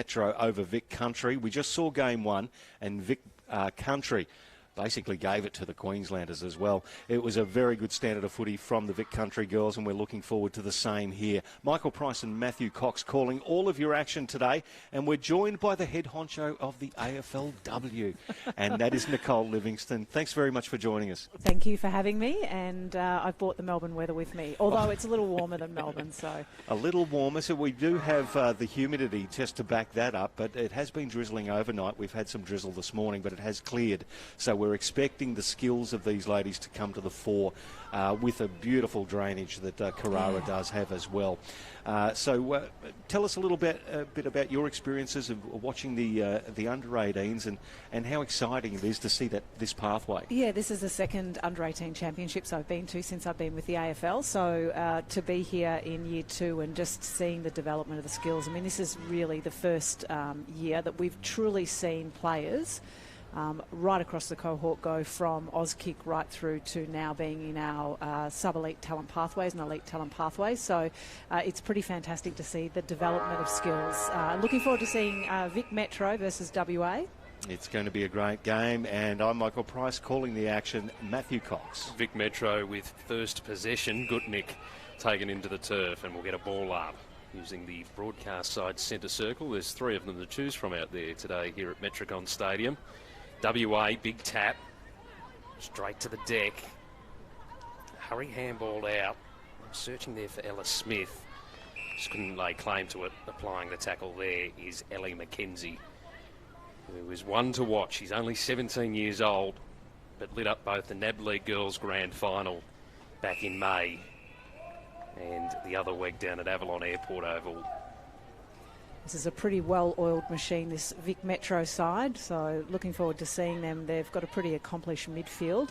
Metro over Vic Country. We just saw game one, and Vic Country basically gave it to the Queenslanders as well. It was a very good standard of footy from the Vic Country girls, and we're looking forward to the same here. Michael Price and Matthew Cox calling all of your action today, and we're joined by the head honcho of the AFLW, and that is Nicole Livingston. Thanks very much for joining us. Thank you for having me, and I've brought the Melbourne weather with me, although it's a little warmer than Melbourne. So a little warmer, so we do have the humidity just to back that up, but it has been drizzling overnight. We've had some drizzle this morning, but it has cleared, so we're expecting the skills of these ladies to come to the fore with a beautiful drainage that Carrara does have as well. So tell us a little bit about your experiences of watching the under-18s and how exciting it is to see this pathway. Yeah, this is the second under-18 championships I've been to since I've been with the AFL. So to be here in year two and just seeing the development of the skills, I mean, this is really the first year that we've truly seen players right across the cohort go from Auskick right through to now being in our sub-elite talent pathways and elite talent pathways. So it's pretty fantastic to see the development of skills. Looking forward to seeing Vic Metro versus WA. It's going to be a great game, and I'm Michael Price calling the action. Matthew Cox. Vic Metro with first possession. Gutnick taken into the turf, and we'll get a ball up using the broadcast side centre circle. There's three of them to choose from out there today here at Metricon Stadium. WA, big tap, straight to the deck. Hurry handball out. I'm searching there for Ella Smith. Just couldn't lay claim to it. Applying the tackle there is Ellie McKenzie, who is one to watch. She's only 17 years old, but lit up both the NAB League Girls Grand Final back in May and the other week down at Avalon Airport Oval. This is a pretty well-oiled machine, this Vic Metro side, so looking forward to seeing them. They've got a pretty accomplished midfield.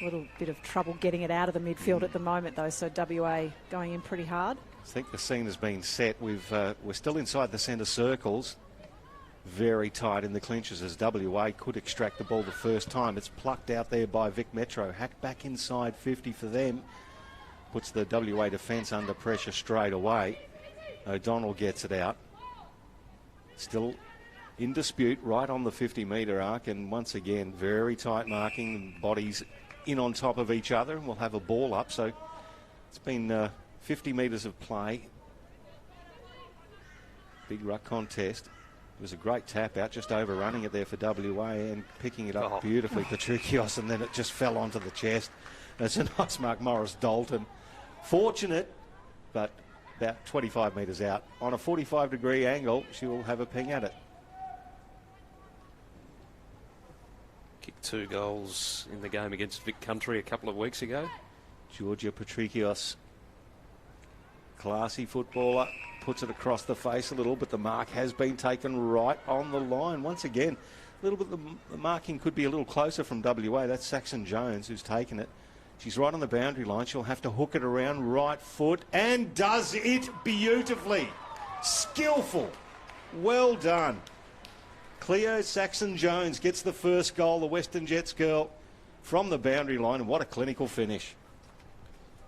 A little bit of trouble getting it out of the midfield at the moment, though, so WA going in pretty hard. I think the scene has been set. We're still inside the centre circles. Very tight in the clinches as WA could extract the ball the first time. It's plucked out there by Vic Metro. Hacked back inside 50 for them. Puts the WA defence under pressure straight away. O'Donnell gets it out. Still in dispute right on the 50-metre arc, and once again very tight marking, bodies in on top of each other, and we'll have a ball up. So it's been 50 metres of play. Big ruck contest. It was a great tap out, just overrunning it there for WA and picking it up beautifully, Patricios, and then it just fell onto the chest. That's a nice mark, Morris Dalton. Fortunate, but about 25 metres out. On a 45-degree angle, she will have a ping at it. Kicked 2 goals in the game against Vic Country a couple of weeks ago. Georgia Patricios, classy footballer, puts it across the face a little, but the mark has been taken right on the line. Once again, a little bit the marking could be a little closer from WA. That's Saxon Jones who's taken it. She's right on the boundary line. She'll have to hook it around right foot and does it beautifully. Skillful. Well done. Cleo Saxon-Jones gets the first goal, the Western Jets girl, from the boundary line. And what a clinical finish.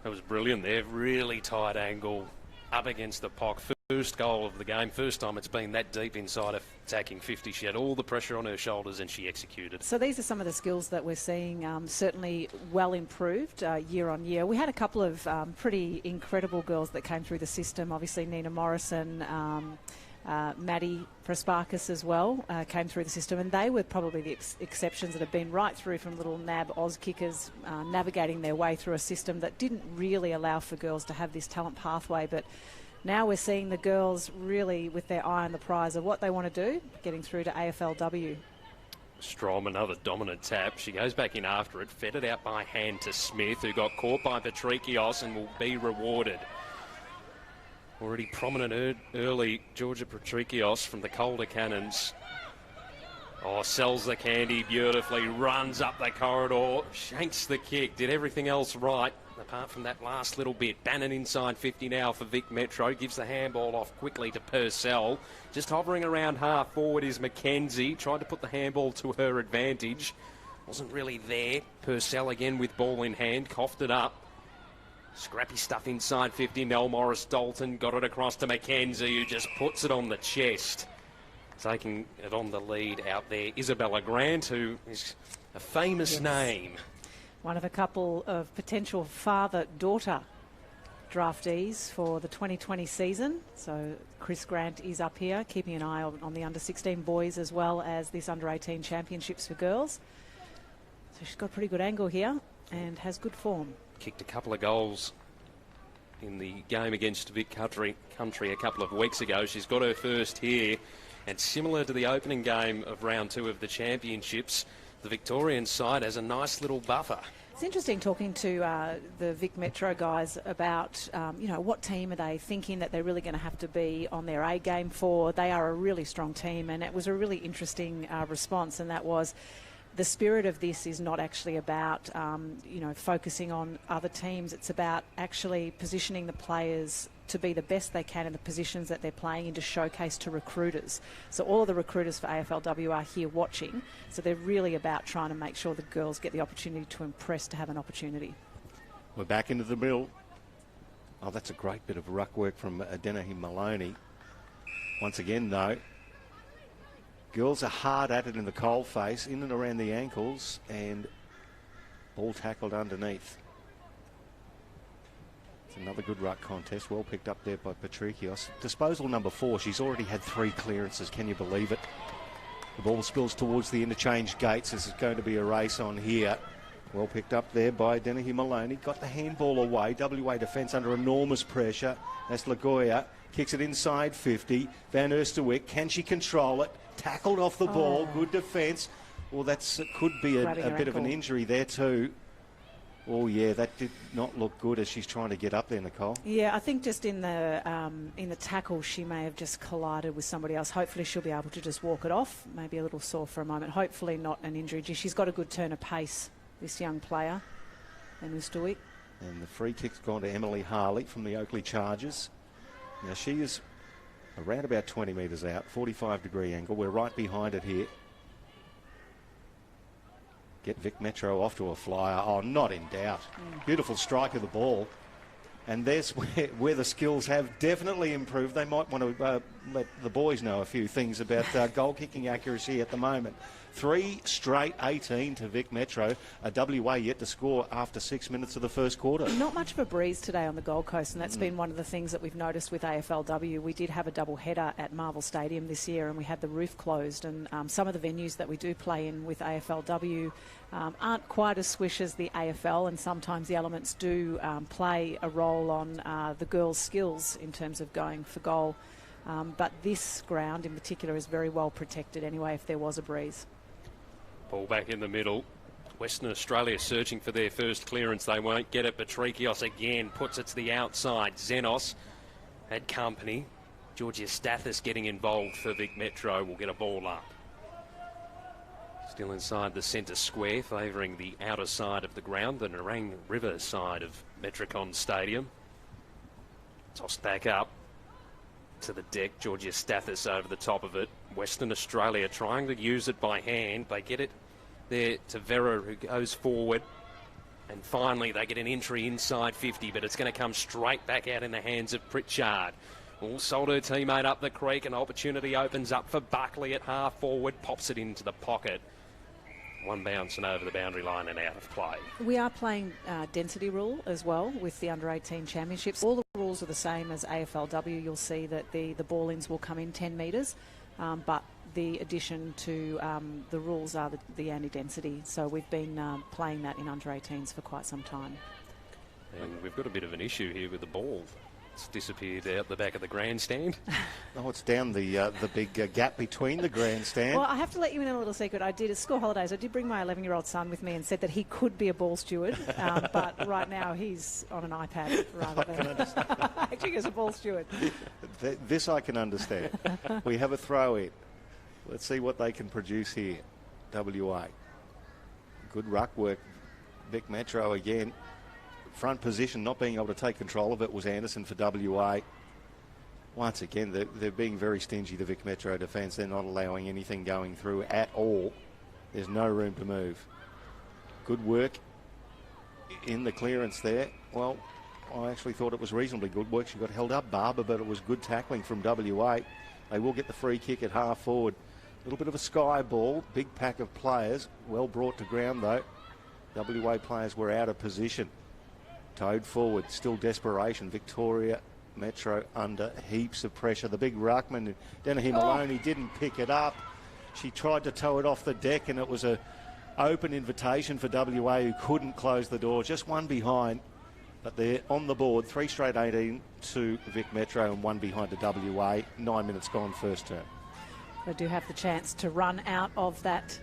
That was brilliant there. Really tight angle up against the pock. First goal of the game. First time it's been that deep inside of attacking 50. She had all the pressure on her shoulders and she executed. So these are some of the skills that we're seeing certainly well improved year on year. We had a couple of pretty incredible girls that came through the system. Obviously Nina Morrison, Maddie Prasparkas as well came through the system, and they were probably the exceptions that have been right through from little NAB Oz kickers navigating their way through a system that didn't really allow for girls to have this talent pathway. But now we're seeing the girls really with their eye on the prize of what they want to do, getting through to AFLW. Strom, another dominant tap. She goes back in after it, fed it out by hand to Smith, who got caught by Patricios and will be rewarded. Already prominent early, Georgia Patricios from the Calder Cannons. Oh, sells the candy beautifully, runs up the corridor, shanks the kick, did everything else right, apart from that last little bit. Bannon inside 50 now for Vic Metro, gives the handball off quickly to Purcell. Just hovering around half forward is McKenzie, tried to put the handball to her advantage. Wasn't really there. Purcell again with ball in hand, coughed it up. Scrappy stuff inside 50. Mel Morris Dalton got it across to McKenzie, who just puts it on the chest. Taking it on the lead out there, Isabella Grant, who is a famous name. One of a couple of potential father-daughter draftees for the 2020 season. So Chris Grant is up here, keeping an eye on the under-16 boys as well as this under-18 championships for girls. So she's got a pretty good angle here and has good form. Kicked a couple of goals in the game against Vic Country a couple of weeks ago. She's got her first here, and similar to the opening game of round 2 of the championships, the Victorian side has a nice little buffer. It's interesting talking to the Vic Metro guys about, what team are they thinking that they're really going to have to be on their A game for. They are a really strong team, and it was a really interesting response, and that was the spirit of this is not actually about, focusing on other teams. It's about actually positioning the players to be the best they can in the positions that they're playing in to showcase to recruiters. So all of the recruiters for AFLW are here watching. So they're really about trying to make sure the girls get the opportunity to impress, to have an opportunity. We're back into the middle. Oh, that's a great bit of ruck work from Dennehy Maloney. Once again, though, girls are hard at it in the coal face, in and around the ankles, and ball tackled underneath. It's another good ruck contest, well picked up there by Patricios. Disposal number 4, she's already had 3 clearances, can you believe it? The ball spills towards the interchange gates. This is going to be a race on here. Well picked up there by Dennehy Maloney. Got the handball away. WA defence under enormous pressure. That's Lagoya. Kicks it inside 50. Van Oosterwyk, can she control it? Tackled off the ball. Good defence. Well, could be a bit of an injury there too. Oh yeah, that did not look good as she's trying to get up there, Nicole. Yeah, I think just in the tackle, she may have just collided with somebody else. Hopefully she'll be able to just walk it off. Maybe a little sore for a moment. Hopefully not an injury. She's got a good turn of pace, this young player, Van Oosterwyk. And the free kick's gone to Emily Harley from the Oakley Chargers. Now she is around about 20 metres out, 45-degree angle. We're right behind it here. Get Vic Metro off to a flyer. Oh, not in doubt. Beautiful strike of the ball. And there's where the skills have definitely improved. They might want to let the boys know a few things about goal-kicking accuracy at the moment. 3 straight 18 to Vic Metro. WA yet to score after 6 minutes of the first quarter. Not much of a breeze today on the Gold Coast, and that's been one of the things that we've noticed with AFLW. We did have a double header at Marvel Stadium this year, and we had the roof closed, and some of the venues that we do play in with AFLW aren't quite as swish as the AFL, and sometimes the elements do play a role on the girls' skills in terms of going for goal. But this ground in particular is very well protected anyway if there was a breeze. Ball back in the middle. Western Australia searching for their first clearance. They won't get it. Patricios again puts it to the outside. Xenos had company. Georgia Stathis getting involved for Vic Metro will get a ball up. Still inside the centre square, favouring the outer side of the ground, the Nerang River side of Metricon Stadium. Tossed back up to the deck. Georgia Stathis over the top of it. Western Australia trying to use it by hand. They get it there to Vera, who goes forward. And finally, they get an entry inside 50, but it's going to come straight back out in the hands of Pritchard. All sold her teammate up the creek. An opportunity opens up for Buckley at half forward. Pops it into the pocket. One bounce and over the boundary line and out of play. We are playing density rule as well with the under-18 championships. All the rules are the same as AFLW. You'll see that the ball-ins will come in 10 metres, but the addition to the rules are the anti-density. So we've been playing that in under-18s for quite some time. And we've got a bit of an issue here with the ball. It's disappeared out the back of the grandstand. Oh, it's down the big gap between the grandstand. Well, I have to let you in a little secret. I did at school holidays. I did bring my 11-year-old son with me and said that he could be a ball steward, but right now he's on an iPad rather than acting as a ball steward. This I can understand. We have a throw in. Let's see what they can produce here. WA. Good ruck work. Vic Metro again. Front position, not being able to take control of it was Anderson for WA. Once again, they're being very stingy, the Vic Metro defence. They're not allowing anything going through at all. There's no room to move. Good work in the clearance there. Well, I actually thought it was reasonably good work. She got held up, Barber, but it was good tackling from WA. They will get the free kick at half forward. A little bit of a sky ball, big pack of players, well brought to ground though. WA players were out of position. Towed forward, still desperation. Victoria Metro under heaps of pressure. The big ruckman, Denahim Maloney, didn't pick it up. She tried to tow it off the deck, and it was a open invitation for WA, who couldn't close the door. Just one behind, but they're on the board. 3 straight 18 to Vic Metro and 1 behind to WA. 9 minutes gone first term. They do have the chance to run out of that,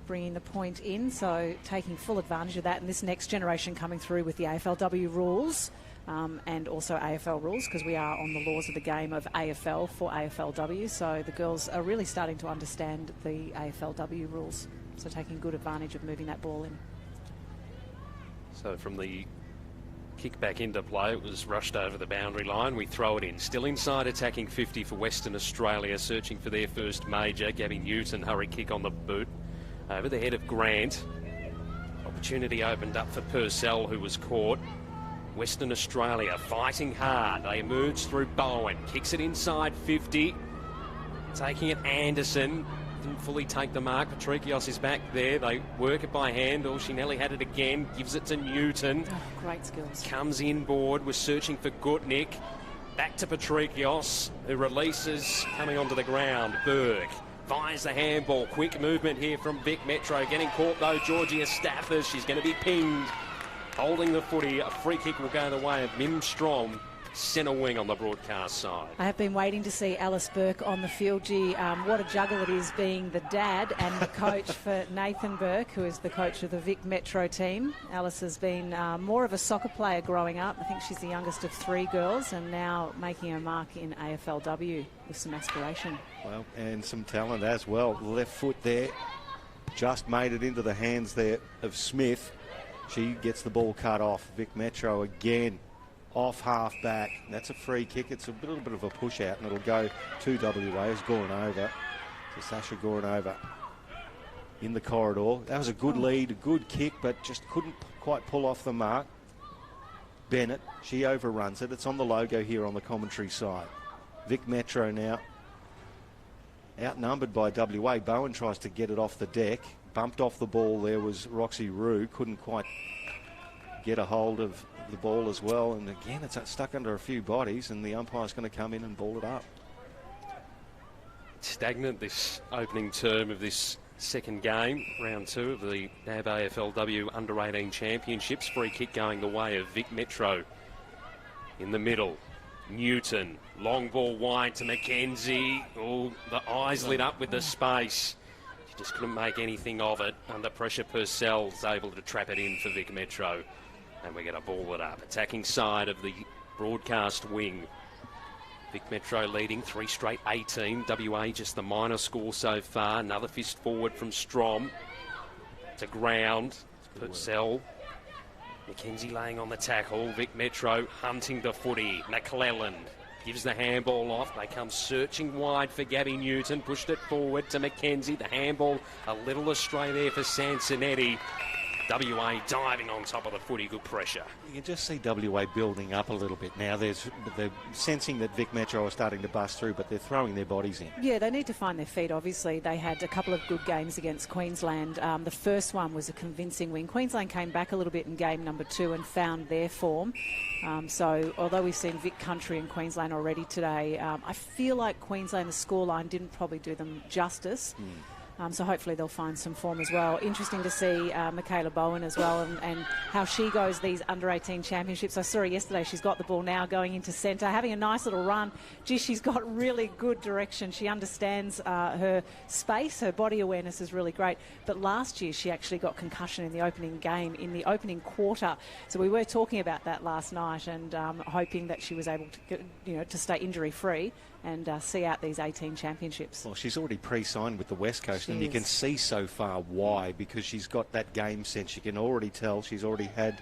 bringing the point in, so taking full advantage of that. And this next generation coming through with the AFLW rules and also AFL rules, because we are on the laws of the game of AFL for AFLW. So the girls are really starting to understand the AFLW rules. So taking good advantage of moving that ball in. So from the kick back into play, it was rushed over the boundary line. We throw it in. Still inside attacking 50 for Western Australia, searching for their first major. Gabby Newton, hurry kick on the boot. Over the head of Grant. Opportunity opened up for Purcell, who was caught. Western Australia fighting hard. They emerge through Bowen. Kicks it inside 50. Taking it Anderson. Didn't fully take the mark. Patrikios is back there. They work it by hand. Oh, she nearly had it again. Gives it to Newton. Oh, great skills. Comes inboard. Was searching for Gutnick. Back to Patrikios, who releases. Coming onto the ground. Berg. Fires the handball. Quick movement here from Vic Metro. Getting caught though, Georgia Staffers. She's going to be pinged. Holding the footy. A free kick will go the way of Mim Strom. Centre wing on the broadcast side. I have been waiting to see Alice Burke on the field. Gee, what a juggle it is being the dad and the coach for Nathan Burke, who is the coach of the Vic Metro team. Alice has been more of a soccer player growing up. I think she's the youngest of 3 girls, and now making her mark in AFLW with some aspiration. Well, and some talent as well. Left foot there. Just made it into the hands there of Smith. She gets the ball cut off. Vic Metro again. Off half back. That's a free kick. It's a little bit of a push out, and it'll go to WA. It's gone over. So Sasha Goranova in the corridor. That was a good lead, a good kick, but just couldn't quite pull off the mark. Bennett, she overruns it. It's on the logo here on the commentary side. Vic Metro now outnumbered by WA. Bowen tries to get it off the deck. Bumped off the ball there was Roxy Rue. Couldn't quite get a hold of the ball as well, and again it's stuck under a few bodies, and the umpire's going to come in and ball it up. Stagnant this opening term of this second game, round 2 of the NAB AFLW Under-18 Championships. Free kick going the way of Vic Metro. In the middle, Newton, long ball wide to Mackenzie. Oh, the eyes lit up with the space. She just couldn't make anything of it. Under pressure, Purcell's able to trap it in for Vic Metro. And we're going to ball it up. Attacking side of the broadcast wing. Vic Metro leading 3 straight 18. WA just the minor score so far. Another fist forward from Strom. To ground. Purcell. Mackenzie laying on the tackle. Vic Metro hunting the footy. McClelland gives the handball off. They come searching wide for Gabby Newton. Pushed it forward to Mackenzie. The handball a little astray there for Sansonetti. WA diving on top of the footy, good pressure. You can just see WA building up a little bit now. They're sensing that Vic Metro are starting to bust through, but they're throwing their bodies in. Yeah, they need to find their feet. Obviously, they had a couple of good games against Queensland. The first one was a convincing win. Queensland came back a little bit in game number 2 and found their form. So although we've seen Vic Country and Queensland already today, I feel like Queensland, the scoreline didn't probably do them justice. So hopefully they'll find some form as well. Interesting to see Michaela Bowen as well, and how she goes these under-18 championships. I saw her yesterday. She's got the ball now going into centre, having a nice little run. Gee, she's got really good direction. She understands her space. Her body awareness is really great. But last year she actually got concussion in the opening game, in the opening quarter. So we were talking about that last night, and hoping that she was able to get, to stay injury-free and see out these 18 championships. Well, she's already pre-signed with the West Coast, and you can see so far why, because she's got that game sense. You can already tell she's already had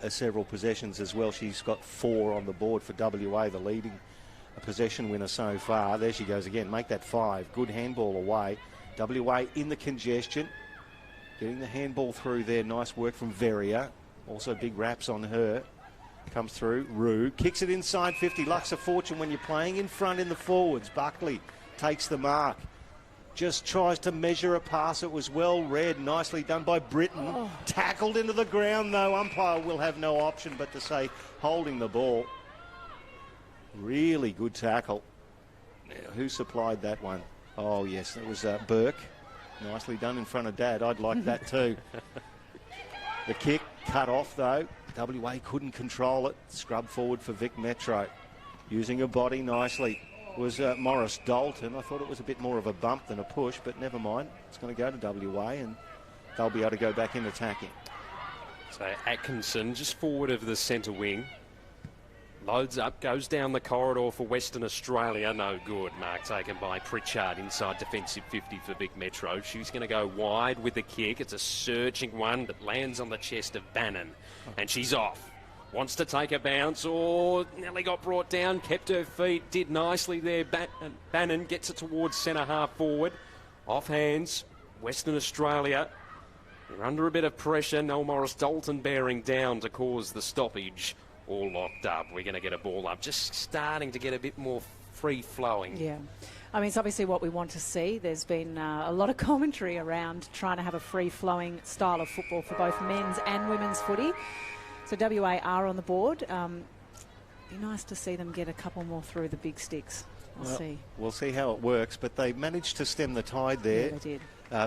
several possessions as well. She's got 4 on the board for WA, the leading possession winner so far. There she goes again, make that 5. Good handball away. WA in the congestion, getting the handball through there. Nice work from Veria. Also big wraps on her. Comes through. Rue kicks it inside 50. Luck's a fortune when you're playing in front in the forwards. Buckley takes the mark. Just tries to measure a pass. It was well read. Nicely done by Britton. Oh. Tackled into the ground, though. Umpire will have no option but to say holding the ball. Really good tackle. Now, who supplied that one? Oh, yes, it was Burke. Nicely done in front of Dad. I'd like that too. The kick cut off, though. WA couldn't control it. Scrub forward for Vic Metro. Using a body nicely was Morris Dalton. I thought it was a bit more of a bump than a push, but never mind. It's going to go to WA and they'll be able to go back in attacking. So Atkinson just forward of the centre wing. Loads up, goes down the corridor for Western Australia. No good. Mark taken by Pritchard inside defensive 50 for Vic Metro. She's going to go wide with the kick. It's a surging one that lands on the chest of Bannon. And she's off. Wants to take a bounce. Oh, nearly got brought down. Kept her feet. Did nicely there. Bannon gets it towards centre half forward. Off hands. Western Australia. They're under a bit of pressure. Noel Morris Dalton bearing down to cause the stoppage. All locked up. We're going to get a ball up. Just starting to get a bit more free-flowing. Yeah. I mean, it's obviously what we want to see. There's been a lot of commentary around trying to have a free-flowing style of football for both men's and women's footy. So WA are on the board. Be nice to see them get a couple more through the big sticks. We'll see how it works, but they managed to stem the tide there. Yeah, they did.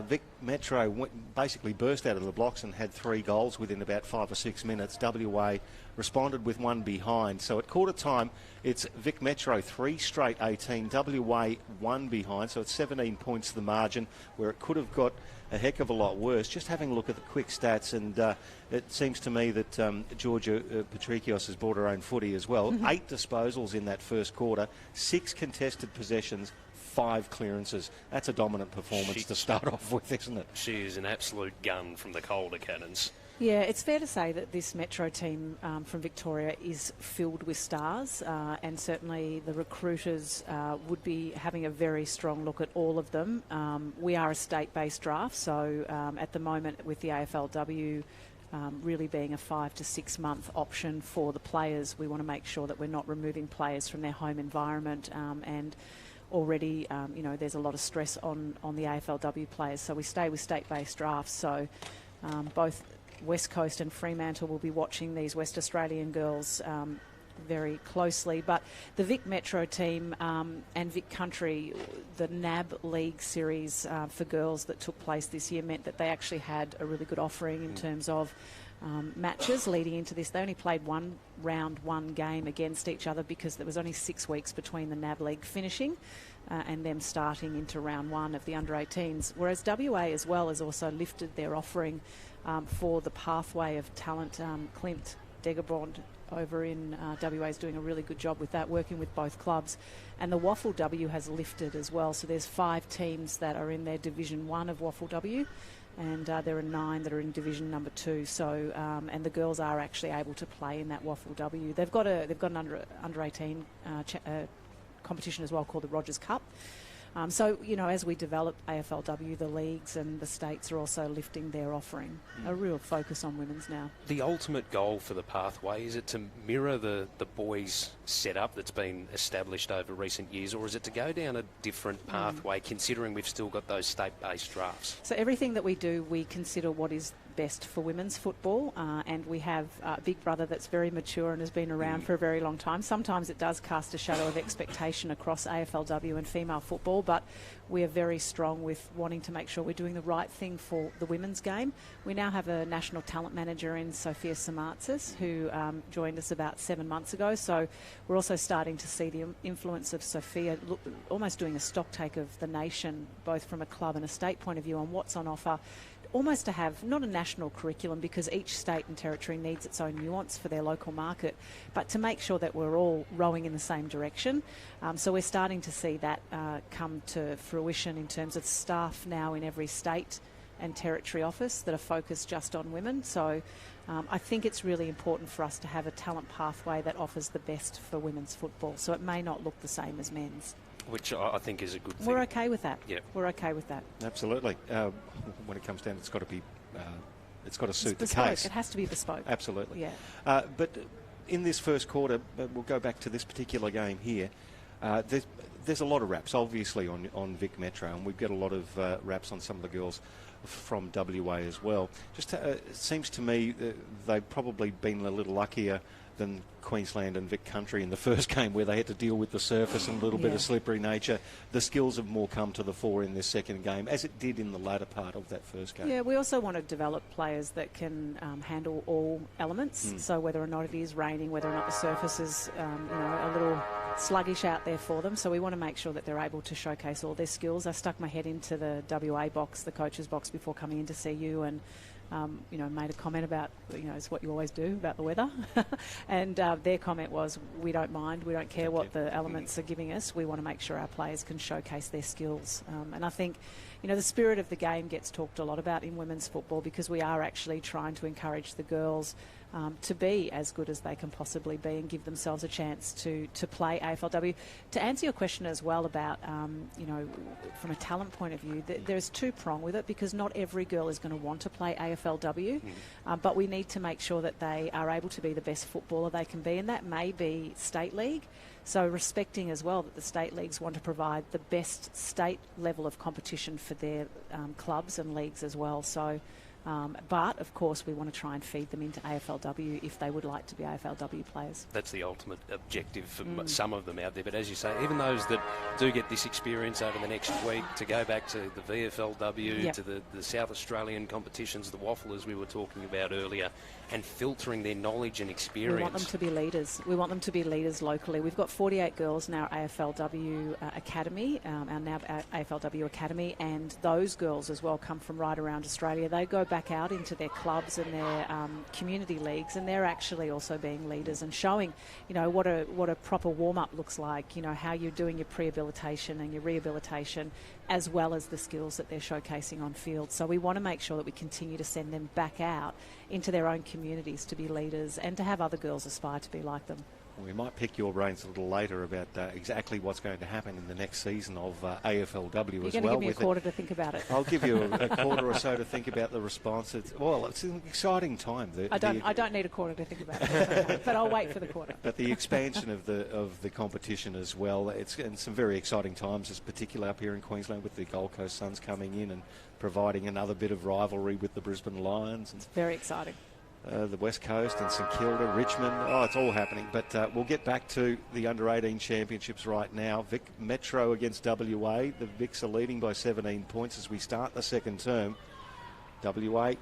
Vic Metro basically burst out of the blocks and had 3 goals within about 5 or 6 minutes. WA responded with 1 behind. So at quarter time, it's Vic Metro 3 straight 18, WA 1 behind. So it's 17 points the margin, where it could have got a heck of a lot worse. Just having a look at the quick stats, and it seems to me that Georgia Patrikios has brought her own footy as well. 8 disposals in that first quarter, 6 contested possessions, 5 clearances. That's a dominant performance to start off with, isn't it? She is an absolute gun from the Calder Cannons. Yeah, it's fair to say that this Metro team from Victoria is filled with stars, and certainly the recruiters would be having a very strong look at all of them. We are a state-based draft, so at the moment with the AFLW really being a 5 to 6 month option for the players, we want to make sure that we're not removing players from their home environment, and already, there's a lot of stress on the AFLW players, so we stay with state-based drafts. So both West Coast and Fremantle will be watching these West Australian girls very closely. But the Vic Metro team and Vic Country, the NAB League series for girls that took place this year meant that they actually had a really good offering in terms of matches leading into this. They only played one game against each other because there was only 6 weeks between the NAB League finishing and them starting into round 1 of the under-18s, whereas WA as well has also lifted their offering for the pathway of talent. Clint Degerbrand over in WA is doing a really good job with that, working with both clubs, and the Waffle W has lifted as well. So there's 5 teams that are in their Division 1 of Waffle W, and there are 9 that are in Division number 2. So and the girls are actually able to play in that Waffle W. They've got an under 18 competition as well called the Rogers Cup. So, as we develop AFLW, the leagues and the states are also lifting their offering. A real focus on women's now. The ultimate goal for the pathway, is it to mirror the boys' setup that's been established over recent years, or is it to go down a different pathway, considering we've still got those state-based drafts? So everything that we do, we consider what is best for women's football, and we have a big brother that's very mature and has been around for a very long time. Sometimes it does cast a shadow of expectation across AFLW and female football, but we are very strong with wanting to make sure we're doing the right thing for the women's game. We now have a national talent manager in Sophia Samartzis, who joined us about 7 months ago, so we're also starting to see the influence of Sophia almost doing a stock take of the nation, both from a club and a state point of view, on what's on offer, almost to have not a national curriculum, because each state and territory needs its own nuance for their local market, but to make sure that we're all rowing in the same direction. So we're starting to see that come to fruition in terms of staff now in every state and territory office that are focused just on women. So I think it's really important for us to have a talent pathway that offers the best for women's football. So it may not look the same as men's. Which I think is a good thing. We're okay with that. Yeah, we're okay with that. Absolutely. When it comes down, it's got to be, it's got to suit the bespoke. case. It has to be bespoke. Absolutely. Yeah. But in this first quarter, we'll go back to this particular game here. There's a lot of raps, obviously, on Vic Metro, and we've got a lot of raps on some of the girls from WA as well. Just it seems to me they've probably been a little luckier than Queensland and Vic Country in the first game, where they had to deal with the surface and a little bit of slippery nature. The skills have more come to the fore in this second game, as it did in the latter part of that first game. Yeah, we also want to develop players that can handle all elements. So whether or not it is raining, whether or not the surface is a little sluggish out there for them. So we want to make sure that they're able to showcase all their skills. I stuck my head into the WA box, the coach's box, before coming in to see you, and made a comment about, it's what you always do about the weather. And their comment was, we don't mind, we don't care what the elements are giving us. We want to make sure our players can showcase their skills. And I think, the spirit of the game gets talked a lot about in women's football, because we are actually trying to encourage the girls to be as good as they can possibly be and give themselves a chance to play AFLW. To answer your question as well about, from a talent point of view, there's two-prong with it, because not every girl is going to want to play AFLW, but we need to make sure that they are able to be the best footballer they can be, and that may be state league. So respecting as well that the state leagues want to provide the best state level of competition for their clubs and leagues as well. So, but of course we want to try and feed them into AFLW if they would like to be AFLW players. That's the ultimate objective for some of them out there. But as you say, even those that do get this experience over the next week to go back to the VFLW, to the South Australian competitions, the Wafflers we were talking about earlier, and filtering their knowledge and experience. We want them to be leaders. We want them to be leaders locally. We've got 48 girls in our AFLW Academy, our NAB AFLW Academy, and those girls as well come from right around Australia. They go back out into their clubs and their community leagues, and they're actually also being leaders and showing, what a proper warm-up looks like, how you're doing your prehabilitation and your rehabilitation, as well as the skills that they're showcasing on field. So we want to make sure that we continue to send them back out into their own communities to be leaders and to have other girls aspire to be like them. We might pick your brains a little later about exactly what's going to happen in the next season of AFLW You're as well. You're going to give me a quarter to think about it. I'll give you a quarter or so to think about the response. It's an exciting time. I don't need a quarter to think about it, but I'll wait for the quarter. But the expansion of the competition as well, it's in some very exciting times, as particularly up here in Queensland with the Gold Coast Suns coming in and providing another bit of rivalry with the Brisbane Lions. It's very exciting. The West Coast and St Kilda, Richmond. Oh, it's all happening. But we'll get back to the under-18 championships right now. Vic Metro against WA. The Vics are leading by 17 points as we start the second term. WA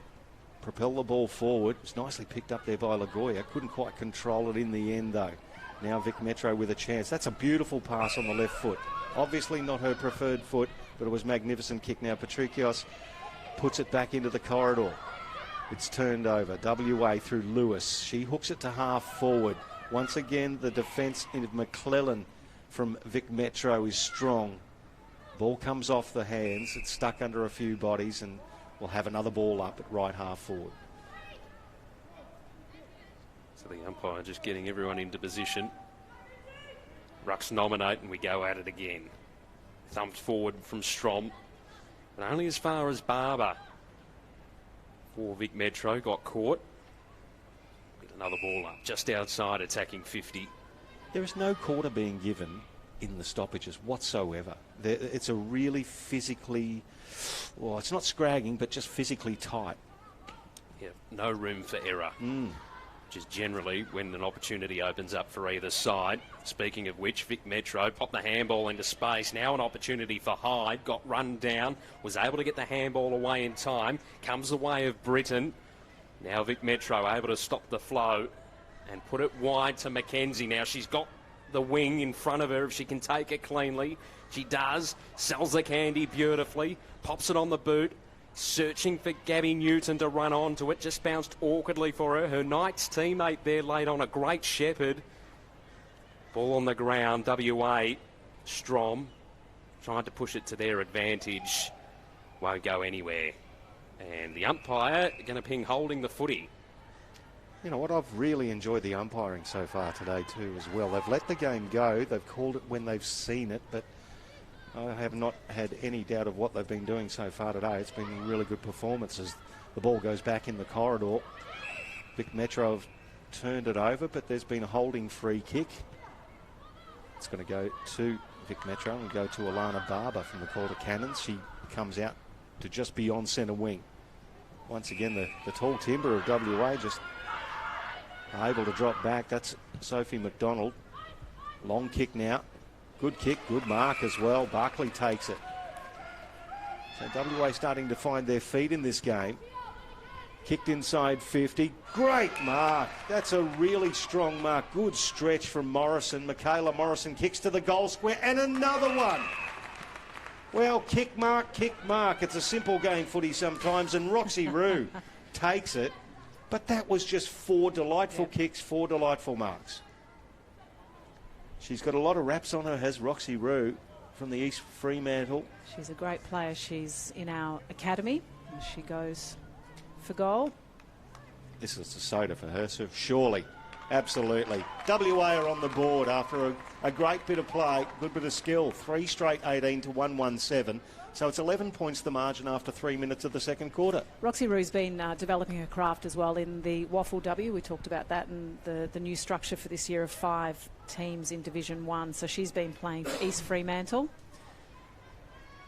propel the ball forward. It's nicely picked up there by Lagoya. Couldn't quite control it in the end, though. Now Vic Metro with a chance. That's a beautiful pass on the left foot. Obviously not her preferred foot, but it was a magnificent kick. Now Patricios puts it back into the corridor. It's turned over. WA through Lewis. She hooks it to half forward. Once again, the defence in McClellan from Vic Metro is strong. Ball comes off the hands. It's stuck under a few bodies, and we'll have another ball up at right half forward. So the umpire just getting everyone into position. Rucks nominate, and we go at it again. Thumped forward from Strom, but only as far as Barber. For Vic Metro, got caught. Get another ball up, just outside, attacking 50. There is no quarter being given in the stoppages whatsoever. It's a really physically, well, it's not scragging, but just physically tight. Yeah, no room for error. Which is generally when an opportunity opens up for either side. Speaking of which, Vic Metro popped the handball into space. Now an opportunity for Hyde. Got run down. Was able to get the handball away in time. Comes the way of Britton. Now Vic Metro able to stop the flow and put it wide to Mackenzie. Now she's got the wing in front of her if she can take it cleanly. She does. Sells the candy beautifully. Pops it on the boot. Searching for Gabby Newton to run onto it. Just bounced awkwardly for her. Her Knights teammate there laid on a great shepherd. Ball on the ground. WA. Strom. Trying to push it to their advantage. Won't go anywhere. And the umpire going to ping holding the footy. You know what? I've really enjoyed the umpiring so far today too as well. They've let the game go. They've called it when they've seen it, but I have not had any doubt of what they've been doing so far today. It's been really good performances. The ball goes back in the corridor. Vic Metro have turned it over, but there's been a holding free kick. It's going to go to Vic Metro and go to Alana Barber from the Calder Cannons. She comes out to just beyond centre wing. Once again, the tall timber of WA just able to drop back. That's Sophie McDonald. Long kick now. Good kick, good mark as well. Barkley takes it. So WA starting to find their feet in this game. Kicked inside 50. Great mark. That's a really strong mark. Good stretch from Morrison. Michaela Morrison kicks to the goal square and another one. Well, kick mark, kick mark. It's a simple game footy sometimes, and Roxy Rue takes it. But that was just 4 delightful kicks, 4 delightful marks. She's got a lot of raps on her, has Roxy Rue from the East Fremantle. She's a great player. She's in our academy, and she goes for goal. This is a soda for her, so surely. Absolutely. WA are on the board after a great bit of play, good bit of skill. 3 straight 18 to 117. So it's 11 points the margin after 3 minutes of the second quarter. Roxy Rue's been developing her craft as well in the Waffle W. We talked about that and the new structure for this year of 5 teams in Division 1. So she's been playing for East Fremantle.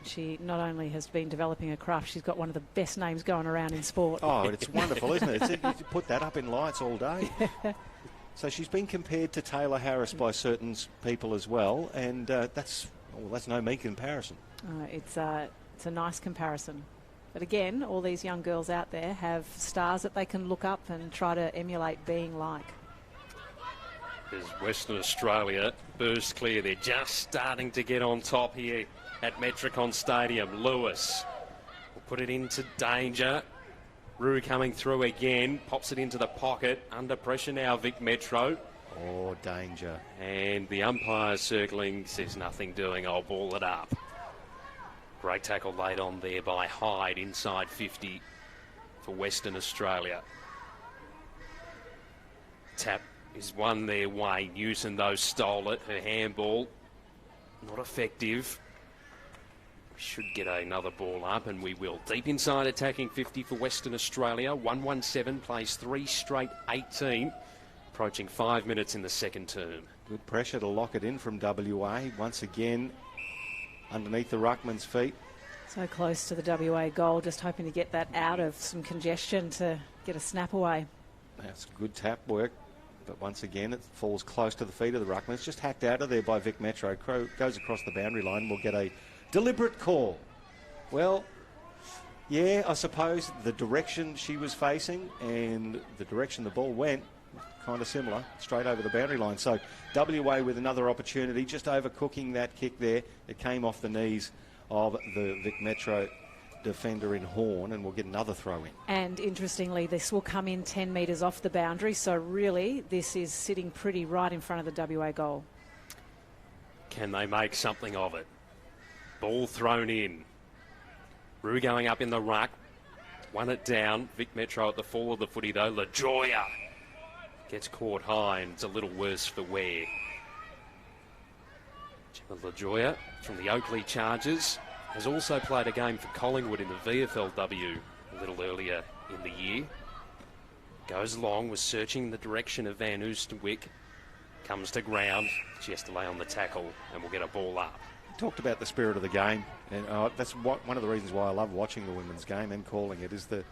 She not only has been developing her craft, she's got one of the best names going around in sport. Oh, it's wonderful, isn't it? You put that up in lights all day. So she's been compared to Taylor Harris by certain people as well, and that's no mean comparison. It's a nice comparison. But again, all these young girls out there have stars that they can look up and try to emulate being like. As Western Australia burst clear, they're just starting to get on top here at Metricon Stadium. Lewis will put it into danger. Rue coming through again, pops it into the pocket. Under pressure now, Vic Metro. Oh, danger. And the umpire circling, says nothing doing, I'll ball it up. Great tackle laid on there by Hyde, inside 50 for Western Australia. Tap is won their way. Newson, though, stole it. Her handball, not effective. We should get another ball up, and we will. Deep inside attacking 50 for Western Australia. 117 plays 3 straight 18. Approaching 5 minutes in the second term. Good pressure to lock it in from WA. Once again, underneath the ruckman's feet. So close to the WA goal, just hoping to get that out of some congestion to get a snap away. That's good tap work. But once again, it falls close to the feet of the ruckman. It's just hacked out of there by Vic Metro. Crow goes across the boundary line. We'll get a deliberate call. Well, yeah, I suppose the direction she was facing and the direction the ball went, kind of similar, straight over the boundary line. So WA with another opportunity, just overcooking that kick there. It came off the knees of the Vic Metro defender in Horn, and we'll get another throw in. And interestingly, this will come in 10 metres off the boundary, so really this is sitting pretty right in front of the WA goal. Can they make something of it? Ball thrown in. Rue going up in the ruck. Won it down. Vic Metro at the fall of the footy though. LaJoya gets caught high, and it's a little worse for wear. Gemma LaJoya from the Oakley Chargers has also played a game for Collingwood in the VFLW a little earlier in the year. Goes long, was searching the direction of Van Oosterwyk. Comes to ground. She has to lay on the tackle, and we'll get a ball up. Talked about the spirit of the game, and that's one of the reasons why I love watching the women's game and calling it, is that,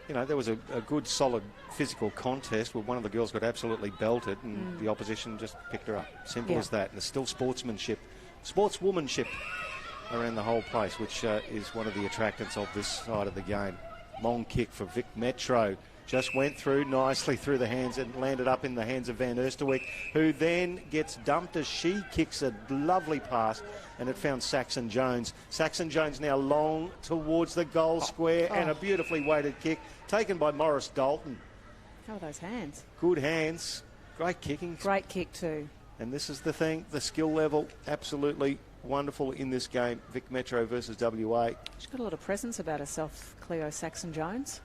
you know, there was a good, solid physical contest where one of the girls got absolutely belted and the opposition just picked her up. Simple as that. And there's still sportsmanship, sportswomanship around the whole place, which is one of the attractants of this side of the game. Long kick for Vic Metro. Just went through nicely through the hands and landed up in the hands of Van Oosterwyk, who then gets dumped as she kicks a lovely pass, and it found Saxon Jones. Saxon Jones now long towards the goal square, and a beautifully weighted kick taken by Morris Dalton. How are those hands? Good hands. Great kicking. Great kick too. And this is the thing, the skill level, absolutely wonderful in this game. Vic Metro versus WA. She's got a lot of presence about herself, Cleo Saxon Jones.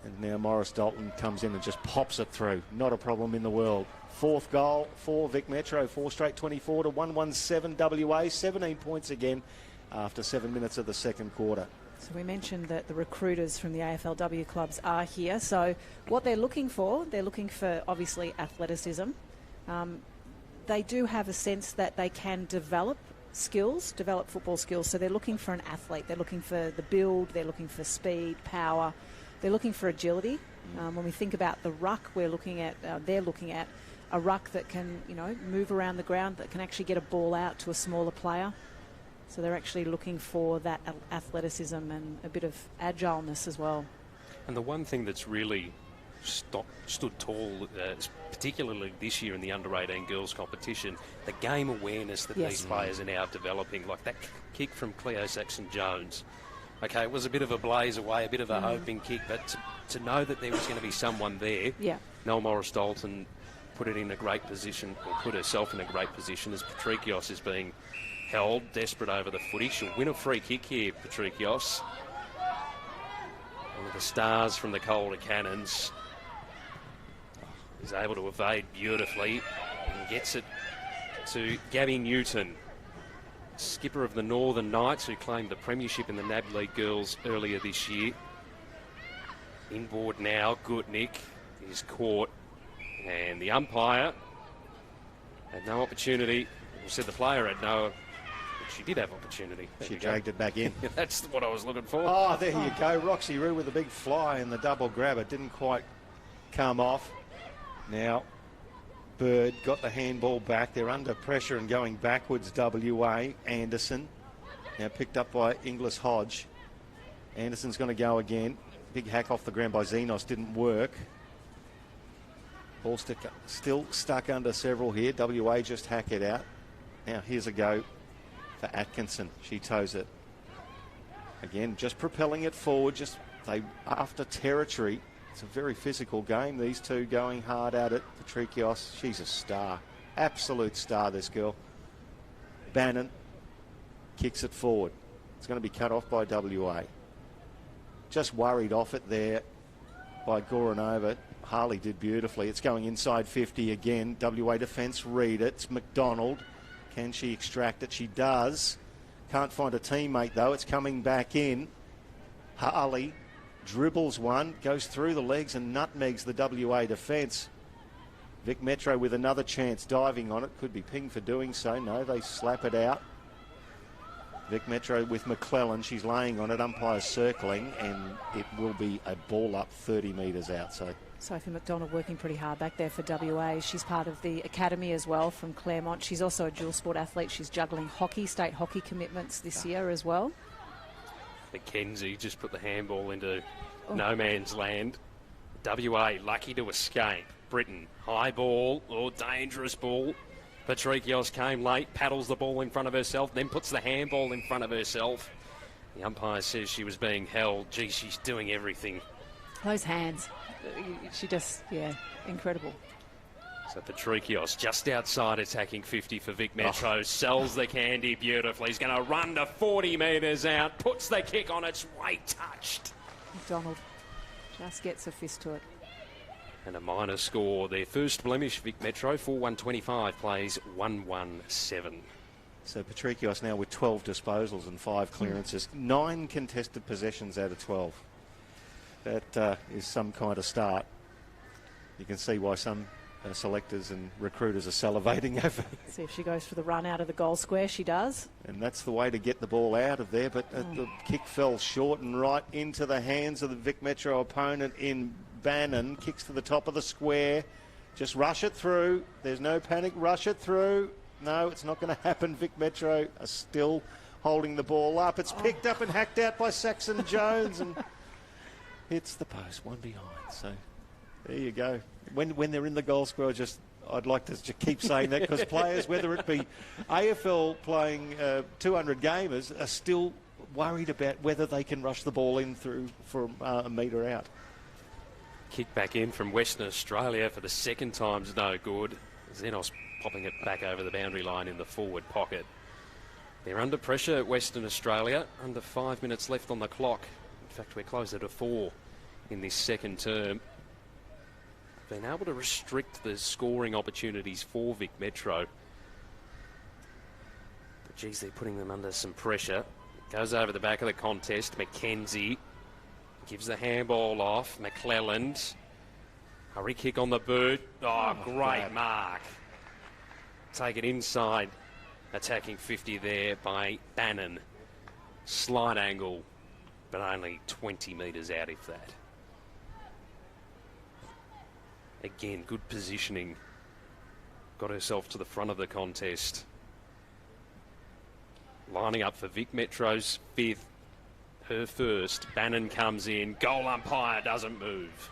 And now Morris Dalton comes in and just pops it through. Not a problem in the world. 4th goal for Vic Metro. 4 straight 24 to 117 WA. 17 points again after 7 minutes of the second quarter. So we mentioned that the recruiters from the AFLW clubs are here. So what they're looking for obviously athleticism. They do have a sense that they can develop football skills. So they're looking for an athlete. They're looking for the build. They're looking for speed, power. They're looking for agility. When we think about the ruck, they're looking at a ruck that can, move around the ground, that can actually get a ball out to a smaller player. So they're actually looking for that athleticism and a bit of agileness as well. And the one thing that's really stood tall, particularly this year in the under-18 girls competition, the game awareness that these players are now developing, like that kick from Cleo Saxon-Jones. Okay, it was a bit of a blaze away, a bit of a hoping kick, but to know that there was going to be someone there, Noel Morris-Dalton put it in a great position, or put herself in a great position as Patrikios is being held, desperate over the footy. She'll win a free kick here, Patrikios. One of the stars from the Calder Cannons is able to evade beautifully and gets it to Gabby Newton, skipper of the Northern Knights, who claimed the premiership in the NAB League Girls earlier this year. Inboard now, Gutnick is caught, and the umpire had no opportunity. Well, said the player had no. She did have opportunity. She dragged it back in. That's what I was looking for. Oh, there you go. Roxy Rue with a big fly and the double grab. It didn't quite come off. Now, Bird got the handball back. They're under pressure and going backwards, WA. Anderson now picked up by Inglis Hodge. Anderson's going to go again. Big hack off the ground by Xenos. Didn't work. Ball still stuck under several here. WA just hack it out. Now, here's a go for Atkinson. She toes it. Again, just propelling it forward. They after territory. It's a very physical game. These two going hard at it. Patrikios, she's a star. Absolute star, this girl. Bannon kicks it forward. It's going to be cut off by WA. Just worried off it there by Goranova. Harley did beautifully. It's going inside 50 again. WA defence read it. It's McDonald. Can she extract it? She does. Can't find a teammate, though. It's coming back in. Harley dribbles one, goes through the legs and nutmegs the WA defence. Vic Metro with another chance, diving on it. Could be pinged for doing so. No, they slap it out. Vic Metro with McClellan. She's laying on it. Umpire's circling, and it will be a ball up 30 metres out. So Sophie McDonald working pretty hard back there for WA. She's part of the academy as well from Claremont. She's also a dual sport athlete. She's juggling hockey, state hockey commitments this year as well. McKenzie just put the handball into no man's land. WA lucky to escape. Britain, high ball, dangerous ball. Patrikios came late, paddles the ball in front of herself, then puts the handball in front of herself. The umpire says she was being held. Gee, she's doing everything. Those hands, she just, incredible. So Patrikios just outside attacking 50 for Vic Metro, sells the candy beautifully. He's going to run to 40 metres out, puts the kick on its way, touched. McDonald just gets a fist to it. And a minor score. Their first blemish, Vic Metro, 4-1-25, plays 1-1-7. So Patrikios now with 12 disposals and 5 clearances. 9 contested possessions out of 12. That is some kind of start. You can see why some selectors and recruiters are salivating over. See if she goes for the run out of the goal square. She does. And that's the way to get the ball out of there. But the kick fell short and right into the hands of the Vic Metro opponent in Bannon. Kicks to the top of the square. Just rush it through. There's no panic. Rush it through. No, it's not going to happen. Vic Metro are still holding the ball up. It's picked up and hacked out by Saxon-Jones and hits the post. One behind. So there you go. When they're in the goal square, I'd like to keep saying that because players, whether it be AFL playing 200 gamers, are still worried about whether they can rush the ball in through from a metre out. Kick back in from Western Australia for the second time's no good. Xenos popping it back over the boundary line in the forward pocket. They're under pressure at Western Australia. Under 5 minutes left on the clock. In fact, we're closer to 4 in this second term. Been able to restrict the scoring opportunities for Vic Metro. But geez, they're putting them under some pressure. Goes over the back of the contest. McKenzie gives the handball off. McClelland. Hurry kick on the boot. Oh, great mark. Take it inside. Attacking 50 there by Bannon. Slight angle, but only 20 metres out, if that. Again, good positioning. Got herself to the front of the contest. Lining up for Vic Metro's 5th. Her first. Bannon comes in. Goal umpire doesn't move.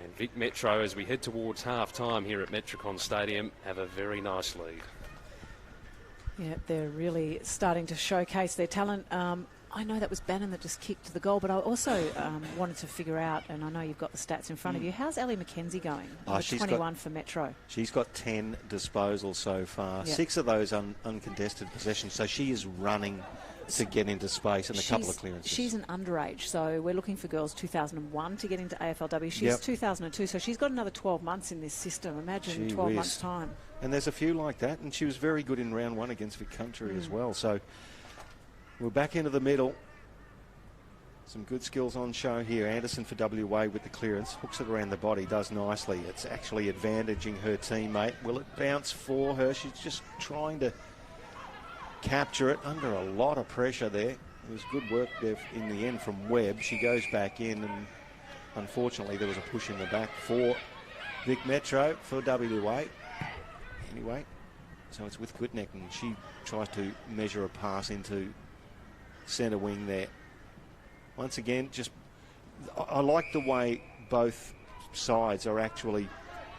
And Vic Metro, as we head towards half-time here at Metricon Stadium, have a very nice lead. Yeah, they're really starting to showcase their talent. I know that was Bannon that just kicked the goal, but I also wanted to figure out, and I know you've got the stats in front of you, how's Ellie McKenzie going? She's 21 for Metro. She's got 10 disposals so far, 6 of those uncontested possessions, so she is running to get into space and a couple of clearances. She's an underage, so we're looking for girls 2001 to get into AFLW. She's 2002, so she's got another 12 months in this system. Imagine 12 months' time. And there's a few like that, and she was very good in round 1 against Vic Country as well. So we're back into the middle. Some good skills on show here. Anderson for WA with the clearance. Hooks it around the body, does nicely. It's actually advantaging her teammate. Will it bounce for her? She's just trying to capture it under a lot of pressure there. It was good work there in the end from Webb. She goes back in, and unfortunately there was a push in the back for Vic Metro for WA. Anyway, so it's with Goodneck, and she tries to measure a pass into centre wing there. Once again, I like the way both sides are actually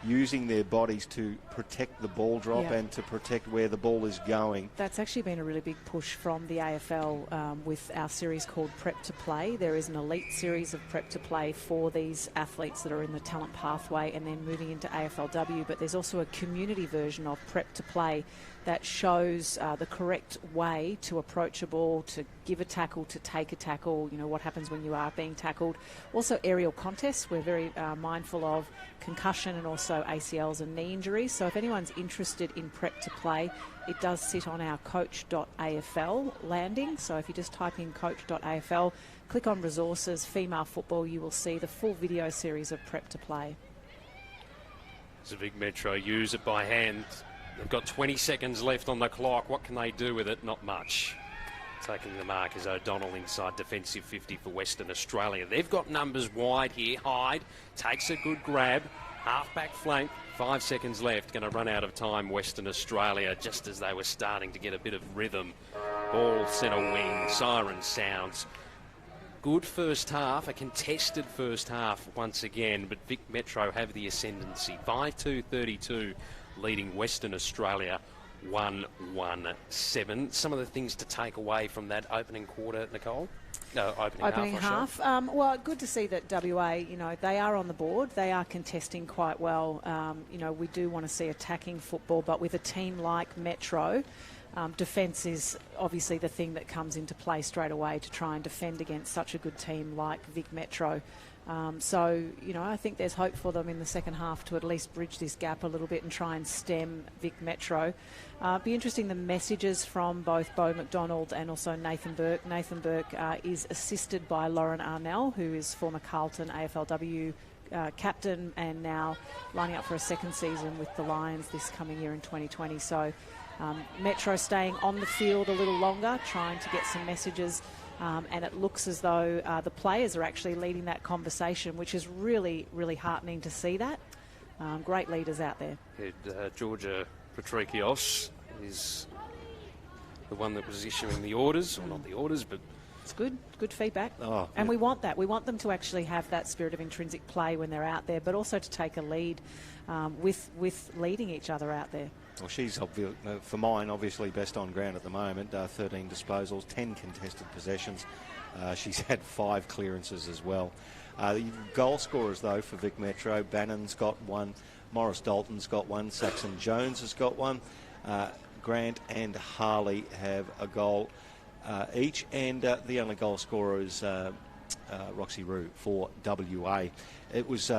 using their bodies to protect the ball drop and to protect where the ball is going. That's actually been a really big push from the AFL with our series called Prep to Play. There is an elite series of Prep to Play for these athletes that are in the talent pathway and then moving into AFLW, but there's also a community version of Prep to Play that shows the correct way to approach a ball, to give a tackle, to take a tackle, you know, what happens when you are being tackled. Also aerial contests, we're very mindful of concussion and also ACLs and knee injuries. So if anyone's interested in Prep to Play, it does sit on our coach.afl landing. So if you just type in coach.afl, click on resources, female football, you will see the full video series of Prep to Play. So Vic Metro use it by hand. They've got 20 seconds left on the clock. What can they do with it? Not much. Taking the mark is O'Donnell inside defensive 50 for Western Australia. They've got numbers wide here. Hyde takes a good grab. Half-back flank. 5 seconds left. Going to run out of time, Western Australia, just as they were starting to get a bit of rhythm. Ball centre wing. Siren sounds. Good first half. A contested first half once again. But Vic Metro have the ascendancy. 5-2-32. Leading Western Australia 1-1-7. Some of the things to take away from that opening quarter, Nicole? No, opening half. Well, good to see that WA, you know, they are on the board. They are contesting quite well. You know, we do want to see attacking football, but with a team like Metro, defence is obviously the thing that comes into play straight away to try and defend against such a good team like Vic Metro. So, you know, I think there's hope for them in the second half to at least bridge this gap a little bit and try and stem Vic Metro. Be interesting the messages from both Bo McDonald and also Nathan Burke. Nathan Burke is assisted by Lauren Arnell, who is former Carlton AFLW captain and now lining up for a second season with the Lions this coming year in 2020. So Metro staying on the field a little longer, trying to get some messages. And it looks as though the players are actually leading that conversation, which is really, really heartening to see that. Great leaders out there. Georgia Patrikios is the one that was issuing the orders, or not the orders, but... It's good feedback. And we want that. We want them to actually have that spirit of intrinsic play when they're out there, but also to take a lead with leading each other out there. Well, she's, for mine, obviously best on ground at the moment. 13 disposals, 10 contested possessions. She's had 5 clearances as well. Goal scorers, though, for Vic Metro. Bannon's got 1. Morris Dalton's got 1. Saxon Jones has got 1. Grant and Harley have a goal each. And the only goal scorer is Roxy Rue for WA. It was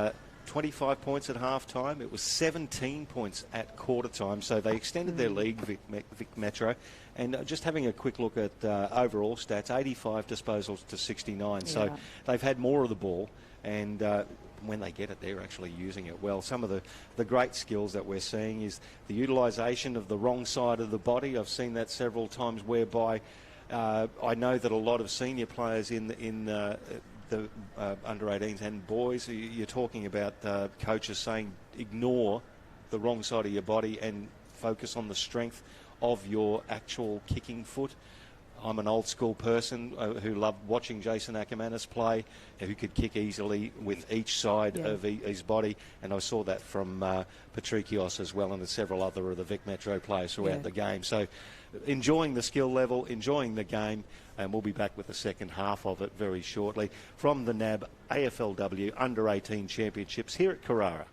25 points at half-time. It was 17 points at quarter-time, so they extended their lead, Vic Metro. And just having a quick look at overall stats, 85 disposals to 69. Yeah. So they've had more of the ball, and when they get it, they're actually using it well. Some of the great skills that we're seeing is the utilisation of the wrong side of the body. I've seen that several times, whereby I know that a lot of senior players in the under-18s and boys, you're talking about coaches saying ignore the wrong side of your body and focus on the strength of your actual kicking foot. I'm an old school person who loved watching Jason Ackermanis play, who could kick easily with each side of his body, and I saw that from Patricios as well, and several other of the Vic Metro players throughout the game. So enjoying the skill level, enjoying the game, and we'll be back with the second half of it very shortly from the NAB AFLW Under-18 Championships here at Carrara.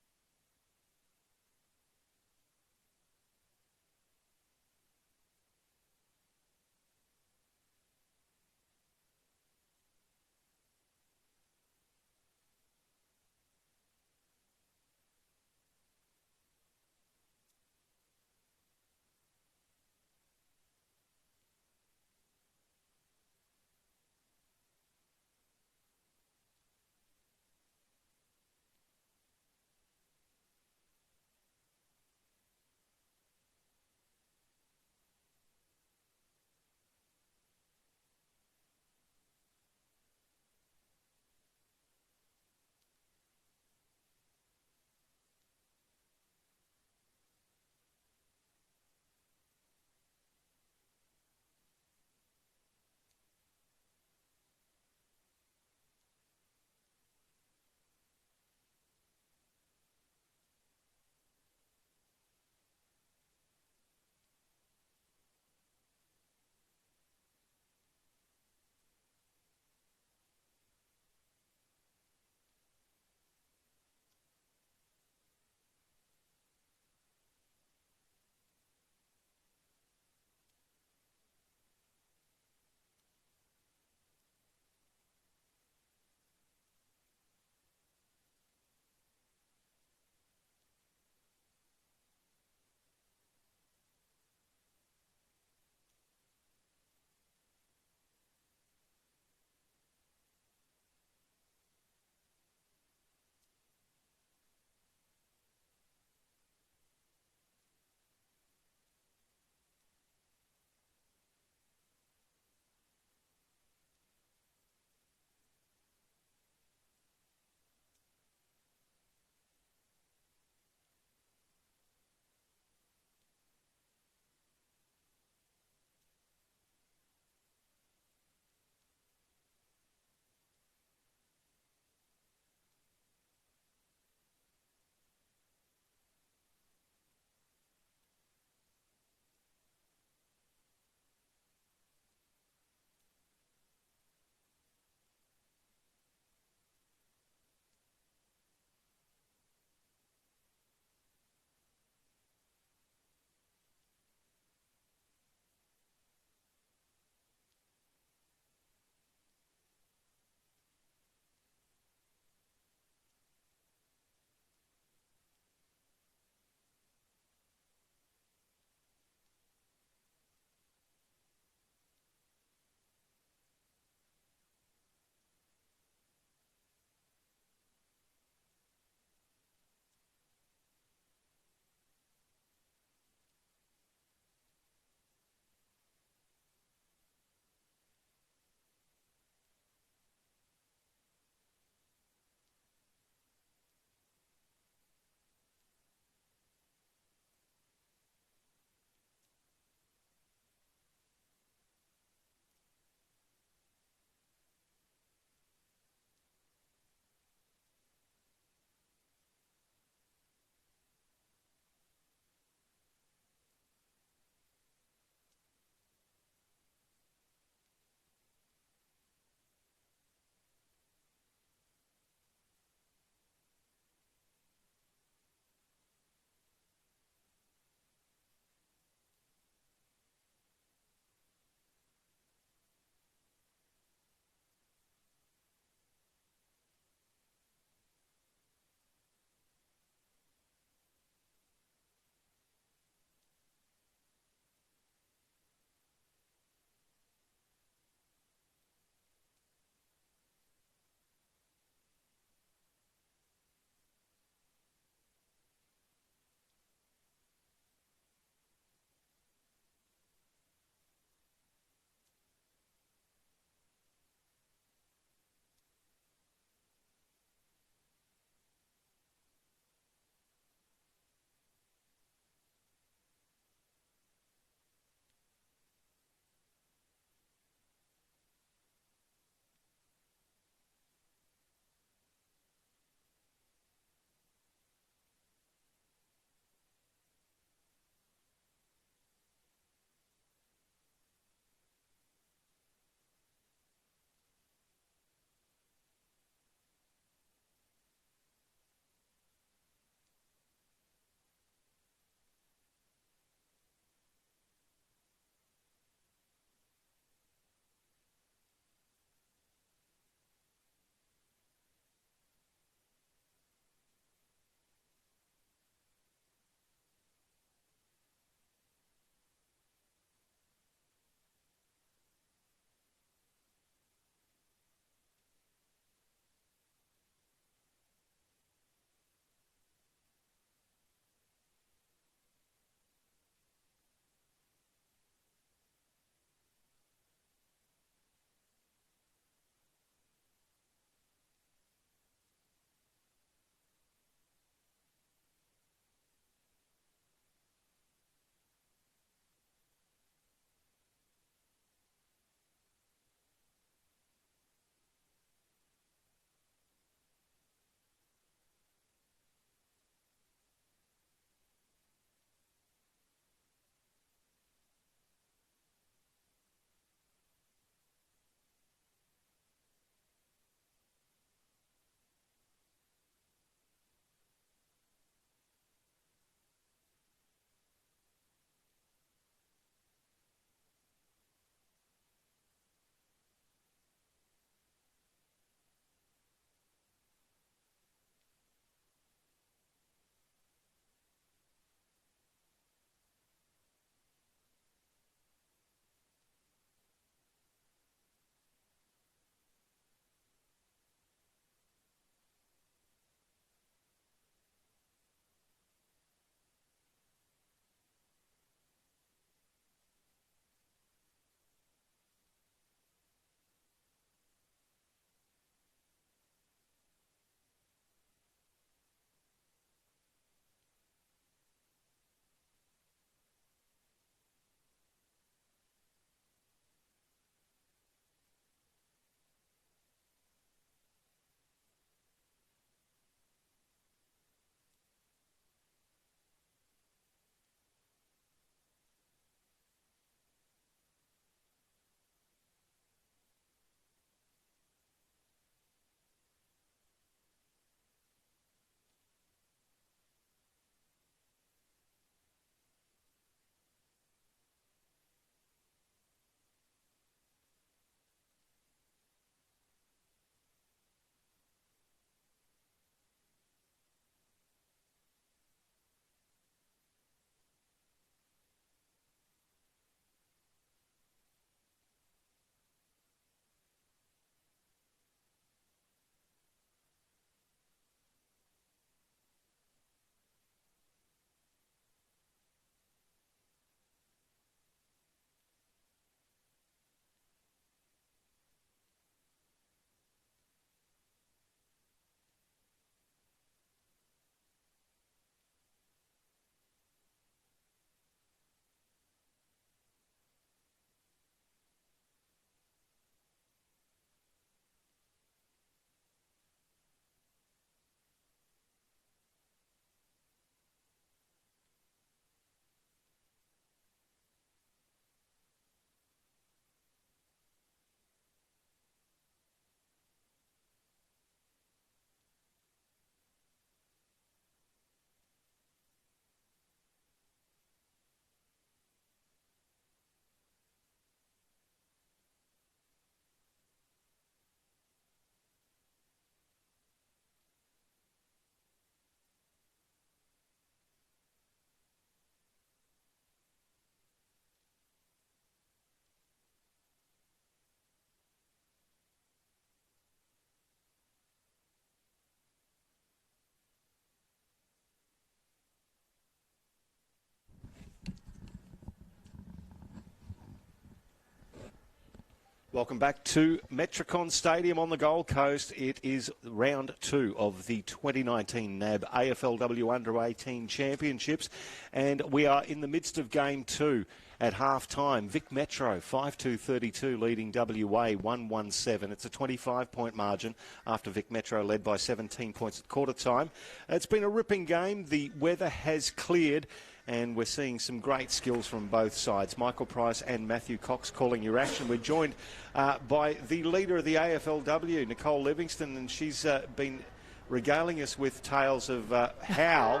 Welcome back to Metricon Stadium on the Gold Coast. It is round 2 of the 2019 NAB AFLW Under-18 Championships, and we are in the midst of Game 2 at half-time. Vic Metro, 5-2-32, leading WA 1-1-7. It's a 25-point margin after Vic Metro led by 17 points at quarter-time. It's been a ripping game. The weather has cleared, and we're seeing some great skills from both sides. Michael Price and Matthew Cox calling your action. We're joined by the leader of the AFLW, Nicole Livingston, and she's been regaling us with tales of how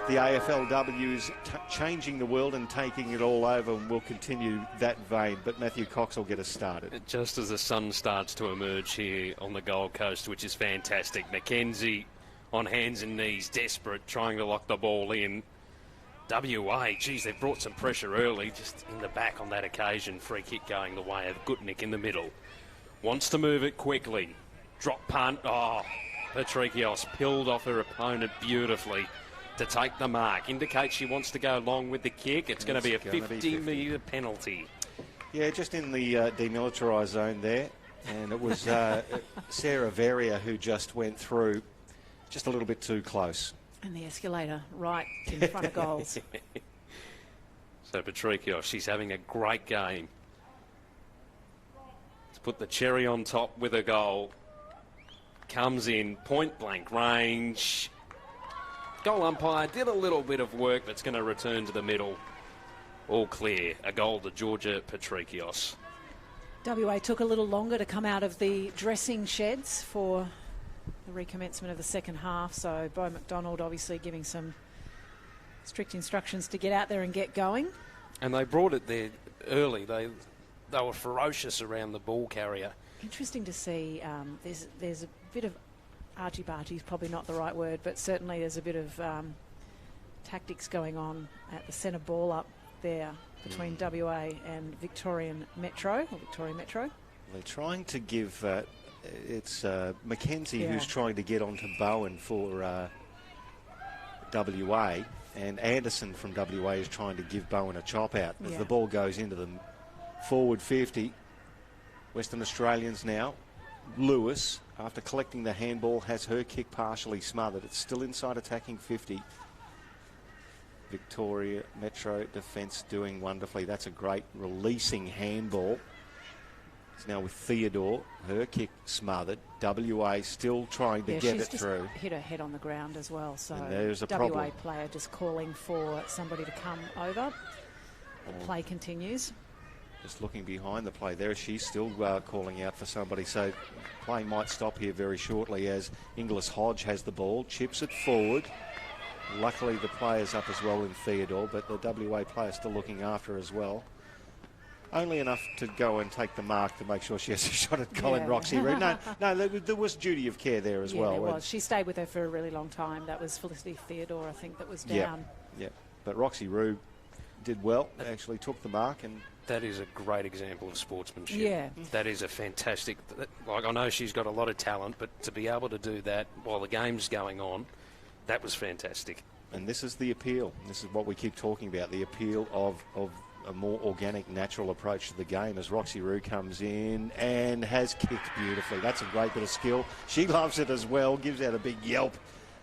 the AFLW is changing the world and taking it all over, and we'll continue that vein. But Matthew Cox will get us started. Just as the sun starts to emerge here on the Gold Coast, which is fantastic. Mackenzie on hands and knees, desperate, trying to lock the ball in. WA, geez, they've brought some pressure early, just in the back on that occasion. Free kick going the way of Gutnick in the middle. Wants to move it quickly. Drop punt. Oh, Patrikios peeled off her opponent beautifully to take the mark. Indicates she wants to go long with the kick. It's going to be a 50-metre penalty. Yeah, just in the demilitarised zone there. And it was Sarah Veria who just went through just a little bit too close. And the escalator right in front of goals. So Patrikios, she's having a great game. To put the cherry on top with a goal. Comes in point blank range. Goal umpire did a little bit of work, but it's going to return to the middle. All clear. A goal to Georgia Patrikios. WA took a little longer to come out of the dressing sheds for the recommencement of the second half, so Bo McDonald obviously giving some strict instructions to get out there and get going. And they brought it there early. They were ferocious around the ball carrier. Interesting to see. There's a bit of argy-bargy is probably not the right word, but certainly there's a bit of tactics going on at the centre ball up there between WA and Victoria Metro. They're trying to give... it's Mackenzie who's trying to get onto Bowen for WA, and Anderson from WA is trying to give Bowen a chop out. As the ball goes into the forward 50, Western Australians now. Lewis, after collecting the handball, has her kick partially smothered. It's still inside attacking 50. Victoria Metro defence doing wonderfully. That's a great releasing handball. It's now with Theodore, her kick smothered. WA still trying to get it through. Hit her head on the ground as well. So there's a WA problem. Player just calling for somebody to come over. The play continues. Just looking behind the play there, she's still calling out for somebody. So play might stop here very shortly as Inglis Hodge has the ball, chips it forward. Luckily the player's up as well in Theodore, but the WA player still looking after her as well. Only enough to go and take the mark to make sure she has a shot at Colin Roxy Roux. No, there was duty of care there as well. There was. She stayed with her for a really long time. That was Felicity Theodore, I think, that was down. Yeah. But Roxy Roux did well, actually took the mark. And that is a great example of sportsmanship. Yeah. That is a fantastic... Like, I know she's got a lot of talent, but to be able to do that while the game's going on, that was fantastic. And this is the appeal. This is what we keep talking about, the appeal of a more organic, natural approach to the game as Roxy Roux comes in and has kicked beautifully. That's a great bit of skill. She loves it as well, gives out a big yelp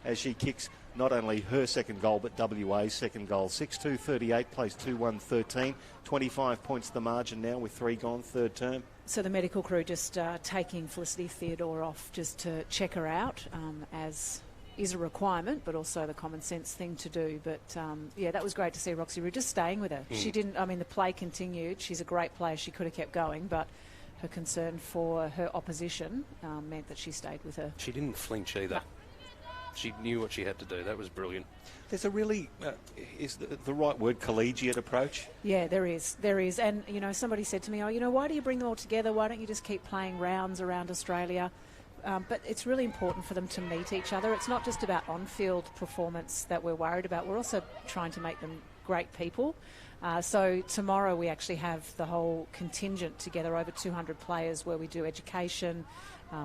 as she kicks not only her second goal but WA's second goal. 6-2-38, plays 2-1-13, 25 points the margin now with 3 gone, third term. So the medical crew just taking Felicity Theodore off just to check her out as... is a requirement, but also the common sense thing to do. But, that was great to see Roxy Roux just staying with her. She didn't, the play continued. She's a great player. She could have kept going, but her concern for her opposition meant that she stayed with her. She didn't flinch either. No. She knew what she had to do. That was brilliant. There's a really, is the right word, collegiate approach? Yeah, there is. And, somebody said to me, why do you bring them all together? Why don't you just keep playing rounds around Australia? But it's really important for them to meet each other. It's not just about on-field performance that we're worried about. We're also trying to make them great people. So tomorrow we actually have the whole contingent together, over 200 players, where we do education.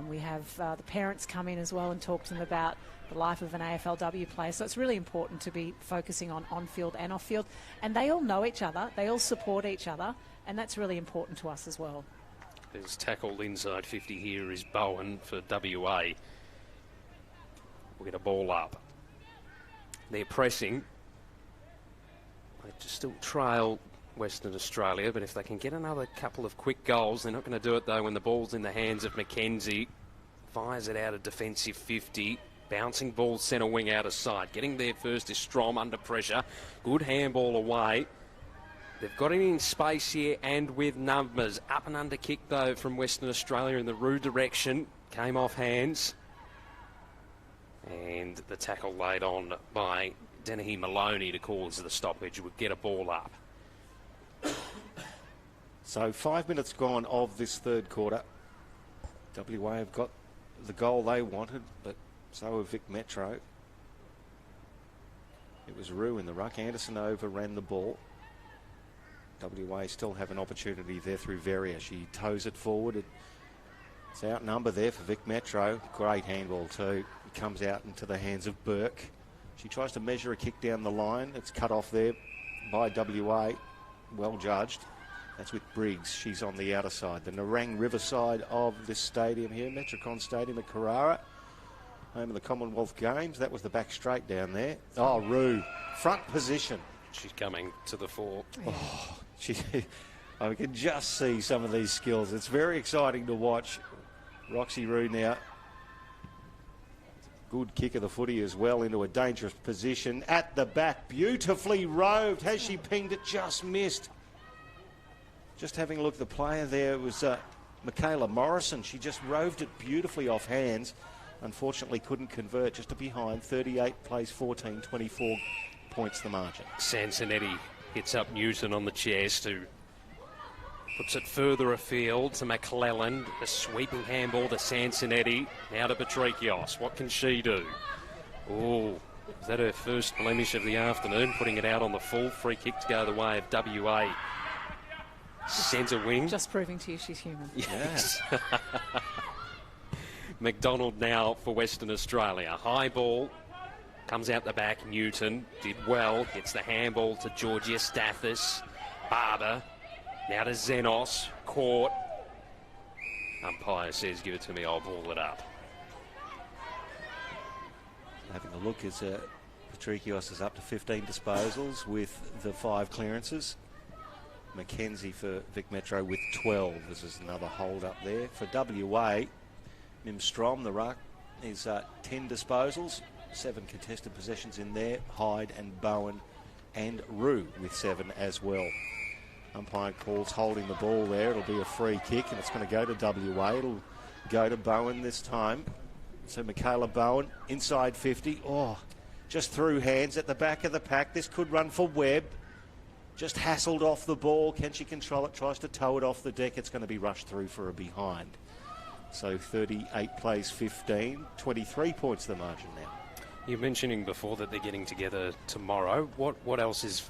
We have the parents come in as well and talk to them about the life of an AFLW player. So it's really important to be focusing on-field and off-field. And they all know each other. They all support each other. And that's really important to us as well. Who's tackled inside 50 here is Bowen for WA. We'll get a ball up. They're pressing. They just still trail Western Australia, but if they can get another couple of quick goals, they're not going to do it though when the ball's in the hands of Mackenzie. Fires it out of defensive 50. Bouncing ball centre wing out of sight. Getting there first is Strom under pressure. Good handball away. They've got it in space here and with numbers. Up and under kick though from Western Australia in the Roo direction. Came off hands. And the tackle laid on by Dennehy Maloney to cause the stoppage would get a ball up. So 5 minutes gone of this third quarter. WA have got the goal they wanted, but so have Vic Metro. It was Roo in the ruck. Anderson overran the ball. WA still have an opportunity there through Verrier. She toes it forward. It's outnumbered there for Vic Metro. Great handball too. It comes out into the hands of Burke. She tries to measure a kick down the line. It's cut off there by WA. Well judged. That's with Briggs. She's on the outer side. The Nerang River side of this stadium here. Metricon Stadium at Carrara. Home of the Commonwealth Games. That was the back straight down there. Oh, Roo. Front position. She's coming to the fore. Oh, I can just see some of these skills. It's very exciting to watch. Roxy Roo now. Good kick of the footy as well into a dangerous position. At the back, beautifully roved. Has she pinged it? Just missed. Just having a look at the player there was Michaela Morrison. She just roved it beautifully off hands. Unfortunately couldn't convert, just a behind. 38 plays 14, 24 points the margin. Sansonetti hits up Newton on the chest, who puts it further afield to McClellan. A sweeping handball to Sansonetti. Now to Patrikios. What can she do? Oh, is that her first blemish of the afternoon? Putting it out on the full. Free kick to go the way of WA. Centre wing. Just proving to you she's human. Yes. McDonald now for Western Australia. High ball. Comes out the back. Newton did well. Gets the handball to Georgia Stathis. Barber. Now to Zenos. Caught. Umpire says, give it to me, I'll ball it up. Having a look as Patrikios is up to 15 disposals with the 5 clearances. Mackenzie for Vic Metro with 12. This is another hold up there. For WA, Mim Strom, the ruck, is 10 disposals. 7 contested possessions in there. Hyde and Bowen and Roo with 7 as well. Umpire calls holding the ball there. It'll be a free kick and it's going to go to WA. It'll go to Bowen this time. So Michaela Bowen inside 50. Oh, just through hands at the back of the pack. This could run for Webb. Just hassled off the ball. Can she control it? Tries to tow it off the deck. It's going to be rushed through for a behind. So 38 plays 15. 23 points the margin now. You're mentioning before that they're getting together tomorrow. What else is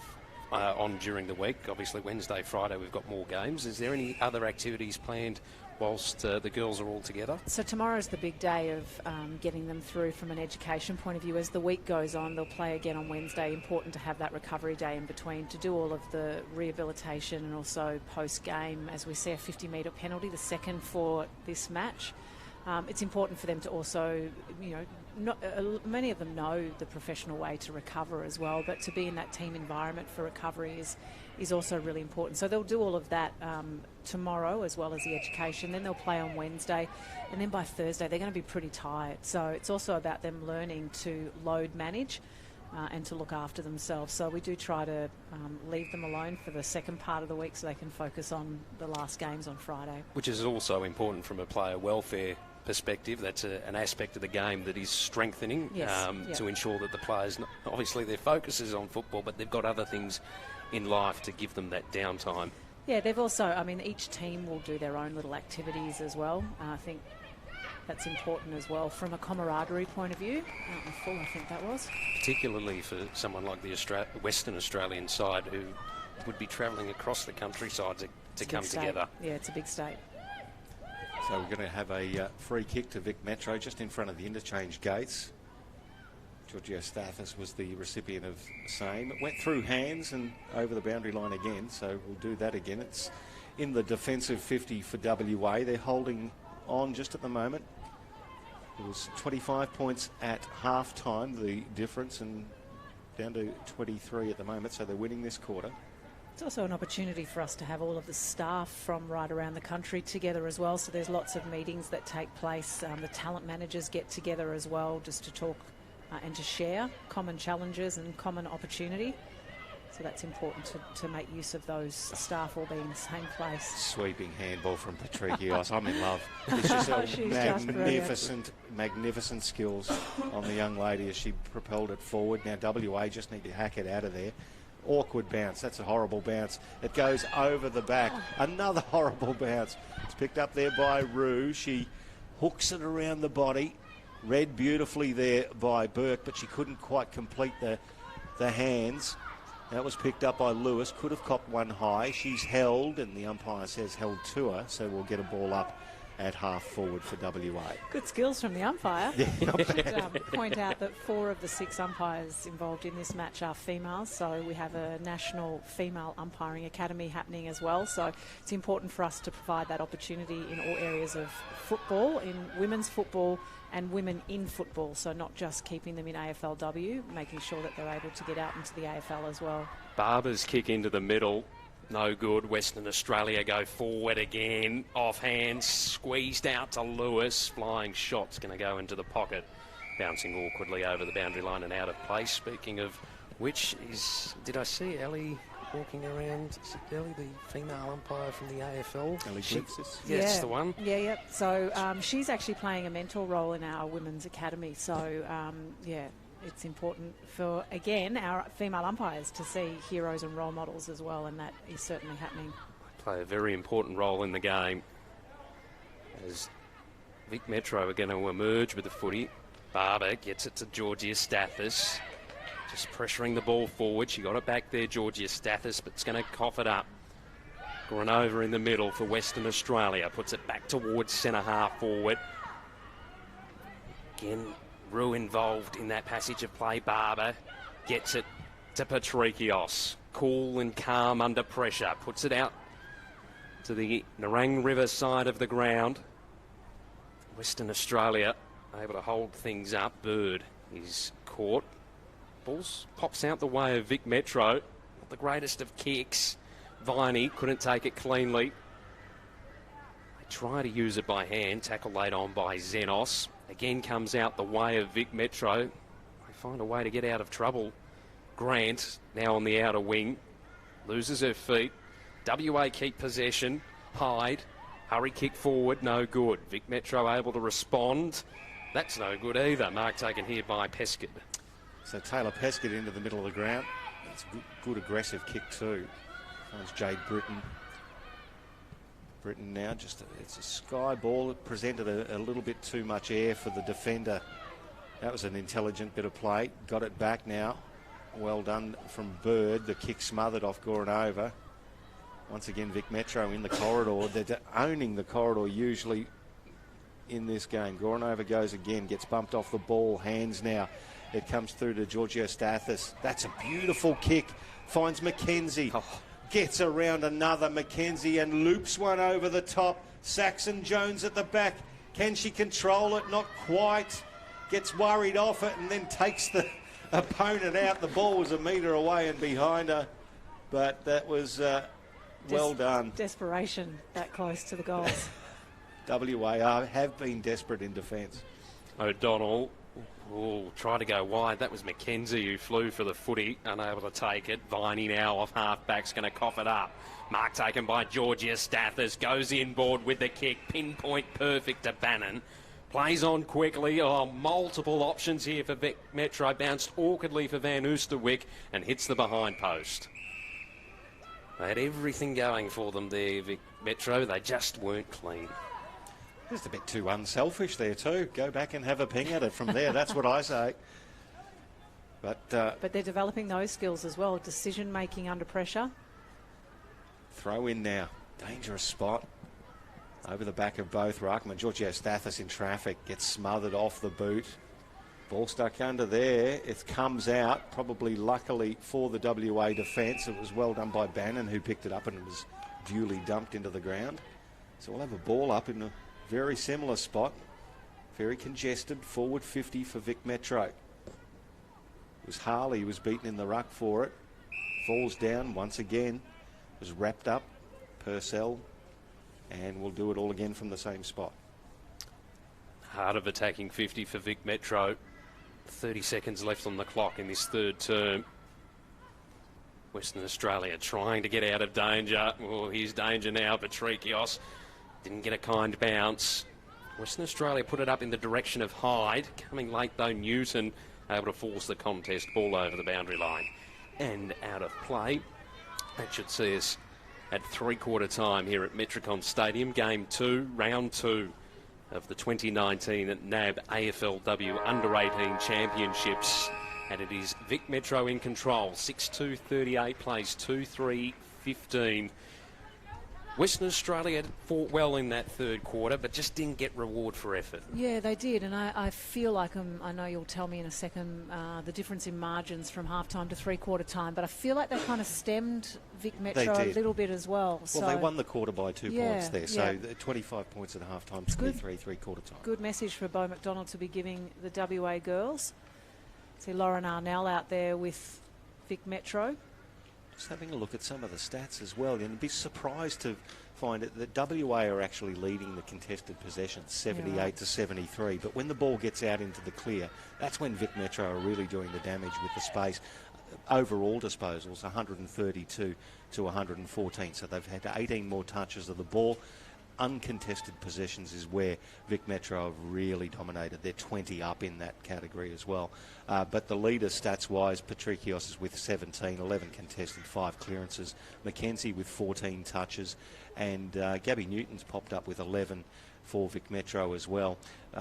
on during the week? Obviously Wednesday, Friday we've got more games. Is there any other activities planned whilst the girls are all together? So tomorrow's the big day of getting them through from an education point of view. As the week goes on, they'll play again on Wednesday. Important to have that recovery day in between to do all of the rehabilitation and also post-game, as we see a 50-metre penalty, the second for this match. It's important for them to also, many of them know the professional way to recover as well, but to be in that team environment for recovery is also really important. So they'll do all of that tomorrow as well as the education. Then they'll play on Wednesday, and then by Thursday they're going to be pretty tired. So it's also about them learning to load manage and to look after themselves. So we do try to leave them alone for the second part of the week so they can focus on the last games on Friday. Which is also important from a player welfare perspective. That's an aspect of the game that is strengthening. Yes, to ensure that the players, obviously their focus is on football, but they've got other things in life to give them that downtime. Yeah, they've also, each team will do their own little activities as well. I think that's important as well from a camaraderie point of view. Out in full, I think that was. Particularly for someone like the Western Australian side who would be travelling across the countryside to come together. Yeah, it's a big state. So we're going to have a free kick to Vic Metro just in front of the interchange gates. Georgia Stathis was the recipient of same. It went through hands and over the boundary line again, so we'll do that again. It's in the defensive 50 for WA. They're holding on just at the moment. It was 25 points at half-time, the difference, and down to 23 at the moment, so they're winning this quarter. It's also an opportunity for us to have all of the staff from right around the country together as well. So there's lots of meetings that take place. The talent managers get together as well just to talk and to share common challenges and common opportunity. So that's important to make use of those staff all being in the same place. Sweeping handball from Patrikios. I'm in love. It's just magnificent skills on the young lady as she propelled it forward. Now WA just need to hack it out of there. Awkward bounce. That's a horrible bounce. It goes over the back. Another horrible bounce. It's picked up there by Rue. She hooks it around the body. Read beautifully there by Burke, but she couldn't quite complete the hands. That was picked up by Lewis. Could have copped one high. She's held, and the umpire says held to her, so we'll get a ball up at half forward for WA. Good skills from the umpire. Yeah, I should point out that 4 of the 6 umpires involved in this match are females, so we have a national female umpiring academy happening as well. So it's important for us to provide that opportunity in all areas of football, in women's football and women in football. So not just keeping them in AFLW, making sure that they're able to get out into the AFL as well. Barber's kick into the middle. No good. Western Australia go forward again. Offhand, squeezed out to Lewis. Flying shot's going to go into the pocket. Bouncing awkwardly over the boundary line and out of place. Speaking of which, did I see Ellie walking around? Is it Ellie, the female umpire from the AFL? Ellie Glitzis? Yes, the one. Yeah. So she's actually playing a mentor role in our women's academy. So, it's important for, again, our female umpires to see heroes and role models as well, and that is certainly happening. Play a very important role in the game as Vic Metro are going to emerge with the footy. Barber gets it to Georgia Stathis, just pressuring the ball forward. She got it back there, Georgia Stathis, but it's going to cough it up. Granova in the middle for Western Australia, puts it back towards centre half forward. Again, Rue involved in that passage of play. Barber gets it to Patrikios. Cool and calm under pressure. Puts it out to the Nerang River side of the ground. Western Australia able to hold things up. Bird is caught. Balls pops out the way of Vic Metro. Not the greatest of kicks. Viney couldn't take it cleanly. They try to use it by hand. Tackle laid on by Xenos. Again comes out the way of Vic Metro. They find a way to get out of trouble. Grant now on the outer wing. Loses her feet. WA keep possession. Hyde. Hurry kick forward. No good. Vic Metro able to respond. That's no good either. Mark taken here by Peskett. So Taylor Peskett into the middle of the ground. That's a good aggressive kick too. Finds Jade Britton. Britton now it's a sky ball. It presented a little bit too much air for the defender. That was an intelligent bit of play. Got it back now. Well done from Bird. The kick smothered off Goranova. Once again, Vic Metro in the corridor. They're owning the corridor usually in this game. Goranova goes again, gets bumped off the ball. Hands now. It comes through to Giorgio Stathis. That's a beautiful kick. Finds McKenzie. Gets around another McKenzie and loops one over the top. Saxon Jones at the back. Can she control it? Not quite. Gets worried off it and then takes the opponent out. The ball was a metre away and behind her. But that was well done. Desperation that close to the goals. WA have been desperate in defence. O'Donnell tried to go wide. That was McKenzie who flew for the footy, unable to take it. Viney now off half-back's going to cough it up. Mark taken by Georgia Stathis. Goes inboard with the kick. Pinpoint perfect to Bannon. Plays on quickly. Multiple options here for Vic Metro. Bounced awkwardly for Van Oosterwyk and hits the behind post. They had everything going for them there, Vic Metro. They just weren't clean. Just a bit too unselfish there too. Go back and have a ping at it from there. That's what I say. But they're developing those skills as well. Decision making under pressure. Throw in now. Dangerous spot. Over the back of both ruckman. Giorgio Stathis in traffic. Gets smothered off the boot. Ball stuck under there. It comes out. Probably luckily for the WA defence. It was well done by Bannon who picked it up and it was duly dumped into the ground. So we'll have a ball up in a very similar spot. Very congested, forward 50 for Vic Metro. It was Harley who was beaten in the ruck for it. Falls down once again. Was wrapped up, Purcell, and we'll do it all again from the same spot. Heart of attacking 50 for Vic Metro. 30 seconds left on the clock in this third term. Western Australia trying to get out of danger. Oh, here's danger now. Patrikios didn't get a kind bounce. Western Australia put it up in the direction of Hyde. Coming late though, Newton able to force the contest ball over the boundary line and out of play. That should see us at three-quarter time here at Metricon Stadium. Game 2, round 2 of the 2019 NAB AFLW Under-18 Championships. And it is Vic Metro in control. 6-2-38 plays 2-3-15. Western Australia fought well in that third quarter, but just didn't get reward for effort. Yeah, they did, and I feel like I know you'll tell me in a second the difference in margins from half-time to three-quarter time, but I feel like they kind of stemmed Vic Metro a little bit as well. Well, they won the quarter by 2 points there, so 25 points at half-time, 23 three-quarter time. Good message for Bo McDonald to be giving the WA girls. See Lauren Arnell out there with Vic Metro. Just having a look at some of the stats as well, and be surprised to find it that WA are actually leading the contested possessions 78 to 73. But when the ball gets out into the clear, that's when Vic Metro are really doing the damage with the space. Overall disposals 132 to 114, so they've had 18 more touches of the ball. Uncontested possessions is where Vic Metro have really dominated. They're 20 up in that category as well. But the leader stats-wise, Patrikios is with 17, 11 contested, 5 clearances. Mackenzie with 14 touches. And Gabby Newton's popped up with 11 for Vic Metro as well.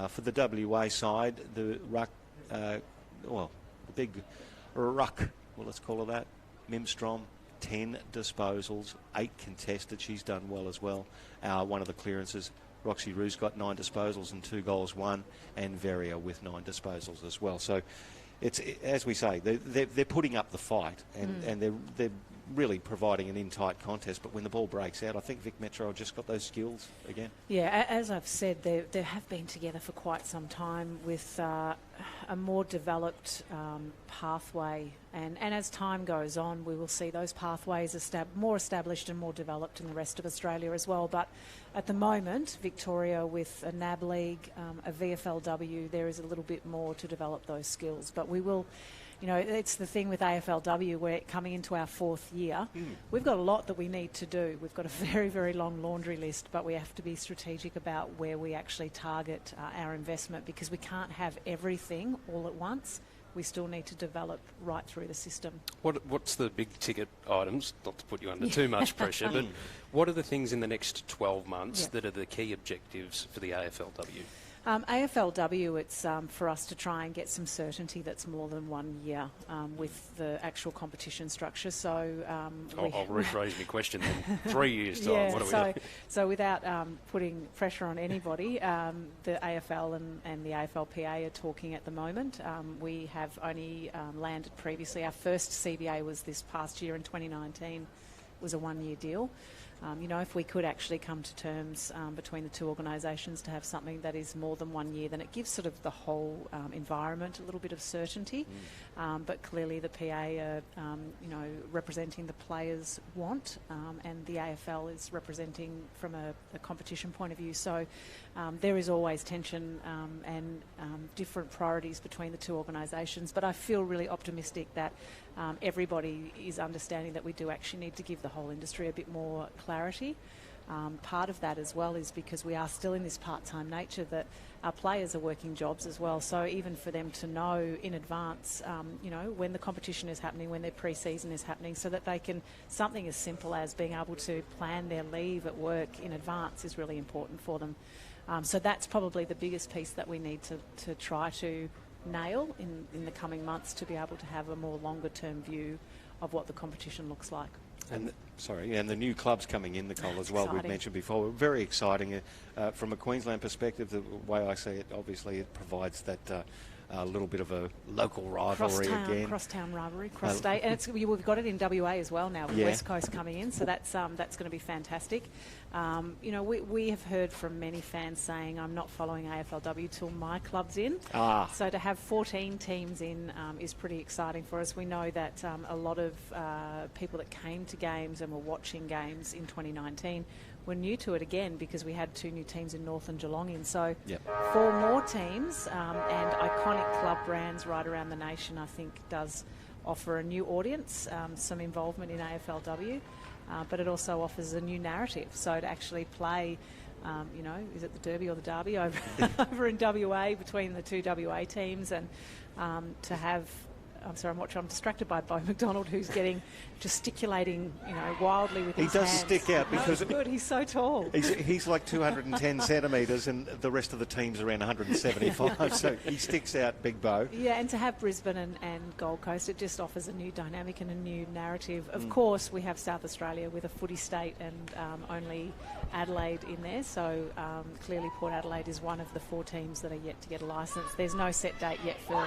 For the WA side, the ruck, the big ruck, well, let's call her that, Mimstrom, 10 disposals, 8 contested. She's done well as well. One of the clearances, Roxy Ruse got 9 disposals and 2 goals won, and Veria with 9 disposals as well. So it's, as we say, they're putting up the fight, and they're really providing an in-tight contest. But when the ball breaks out, I think Vic Metro have just got those skills again. Yeah, as I've said, they have been together for quite some time with a more developed pathway. And as time goes on, we will see those pathways more established and more developed in the rest of Australia as well. But at the moment, Victoria with a NAB League, a VFLW, there is a little bit more to develop those skills. But we will... You know, it's the thing with AFLW, we're coming into our 4th year. We've got a lot that we need to do. We've got a very, very long laundry list, but we have to be strategic about where we actually target our investment, because we can't have everything all at once. We still need to develop right through the system. What's the big ticket items, not to put you under too much pressure, but what are the things in the next 12 months that are the key objectives for the AFLW? AFLW, it's for us to try and get some certainty that's more than 1 year with the actual competition structure. So I'll rephrase my question then. 3 years time. What are we doing? So without putting pressure on anybody, the AFL and the AFLPA are talking at the moment. We have only landed previously. Our first CBA was this past year in 2019. It was a 1-year deal. You know, if we could actually come to terms between the two organisations to have something that is more than 1 year, then it gives sort of the whole environment a little bit of certainty. But clearly the PA are, you know, representing the players' want, and the AFL is representing from a competition point of view. So there is always tension and different priorities between the two organisations. But I feel really optimistic that everybody is understanding that we do actually need to give the whole industry a bit more clarity. Part of that as well is because we are still in this part-time nature, that our players are working jobs as well. So even for them to know in advance, you know, when the competition is happening, when their pre-season is happening, so that they can, something as simple as being able to plan their leave at work in advance is really important for them. So that's probably the biggest piece that we need to try to nail in the coming months, to be able to have a more longer-term view of what the competition looks like. And the new clubs coming in, Nicole, as well, Exciting. we've mentioned before. Very exciting. From a Queensland perspective, the way I see it, obviously it provides that a little bit of a local rivalry again. Crosstown rivalry, cross-state. And we've got it in WA as well now, with West Coast coming in, so that's going to be fantastic. We have heard from many fans saying, I'm not following AFLW till my club's in. So to have 14 teams in is pretty exciting for us. We know that a lot of people that came to games and were watching games in 2019 were new to it again, because we had 2 new teams in North and Geelong in. So 4 more teams and iconic club brands right around the nation, I think, does offer a new audience, some involvement in AFLW, but it also offers a new narrative. So to actually play, is it the Derby or the Derby over in WA between the 2 WA teams, and to have... I'm distracted by Bo McDonald, who's gesticulating, wildly with his hands. He does stick out because... No, good. He's so tall. He's like 210 centimetres, and the rest of the team's around 175, so he sticks out, Big Bo. Yeah, and to have Brisbane and Gold Coast, it just offers a new dynamic and a new narrative. Of course, we have South Australia with a footy state and only Adelaide in there, so clearly Port Adelaide is one of the 4 teams that are yet to get a licence. There's no set date yet for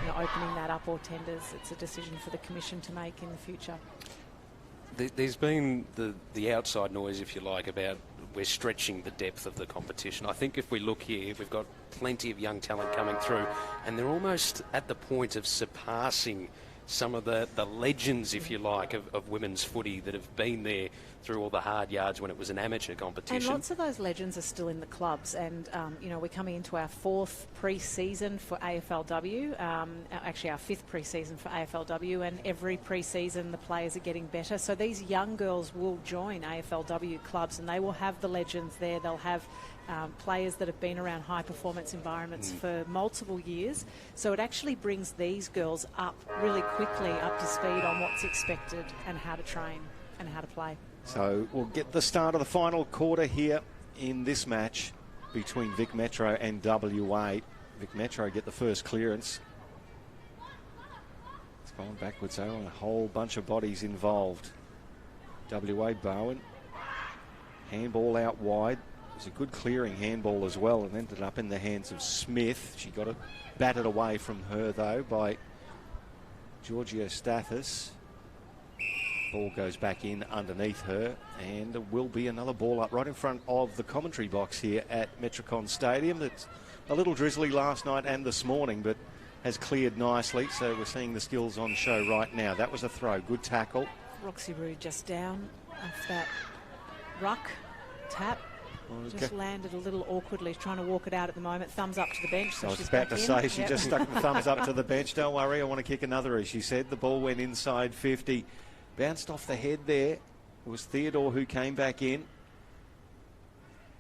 opening that up or tenders. It's a decision for the Commission to make in the future. There's been the outside noise, if you like, about we're stretching the depth of the competition. I think if we look here, we've got plenty of young talent coming through, and they're almost at the point of surpassing some of the legends, if you like, of women's footy that have been there through all the hard yards when it was an amateur competition. And lots of those legends are still in the clubs, and we're coming into our 4th pre-season for AFLW, actually our 5th pre-season for AFLW, and every pre-season the players are getting better. So these young girls will join AFLW clubs, and they will have the legends there. They'll have players that have been around high performance environments for multiple years. So it actually brings these girls up really quickly, up to speed on what's expected and how to train and how to play. So we'll get the start of the final quarter here in this match between Vic Metro and WA. Vic Metro get the first clearance. It's gone backwards though, and a whole bunch of bodies involved. WA Bowen, handball out wide. It was a good clearing handball as well, and ended up in the hands of Smith. She got it batted away from her though by Georgia Stathis. Ball goes back in underneath her, and there will be another ball up right in front of the commentary box here at Metricon Stadium. It's a little drizzly last night and this morning, but has cleared nicely, so we're seeing the skills on show right now. That was a throw, good tackle. Roxy Rue just down off that ruck tap. Just landed a little awkwardly, trying to walk it out at the moment. Thumbs up to the bench. So I was about to say, she just stuck the thumbs up to the bench. Don't worry, I want to kick another, as she said. The ball went inside 50. Bounced off the head there. It was Theodore who came back in.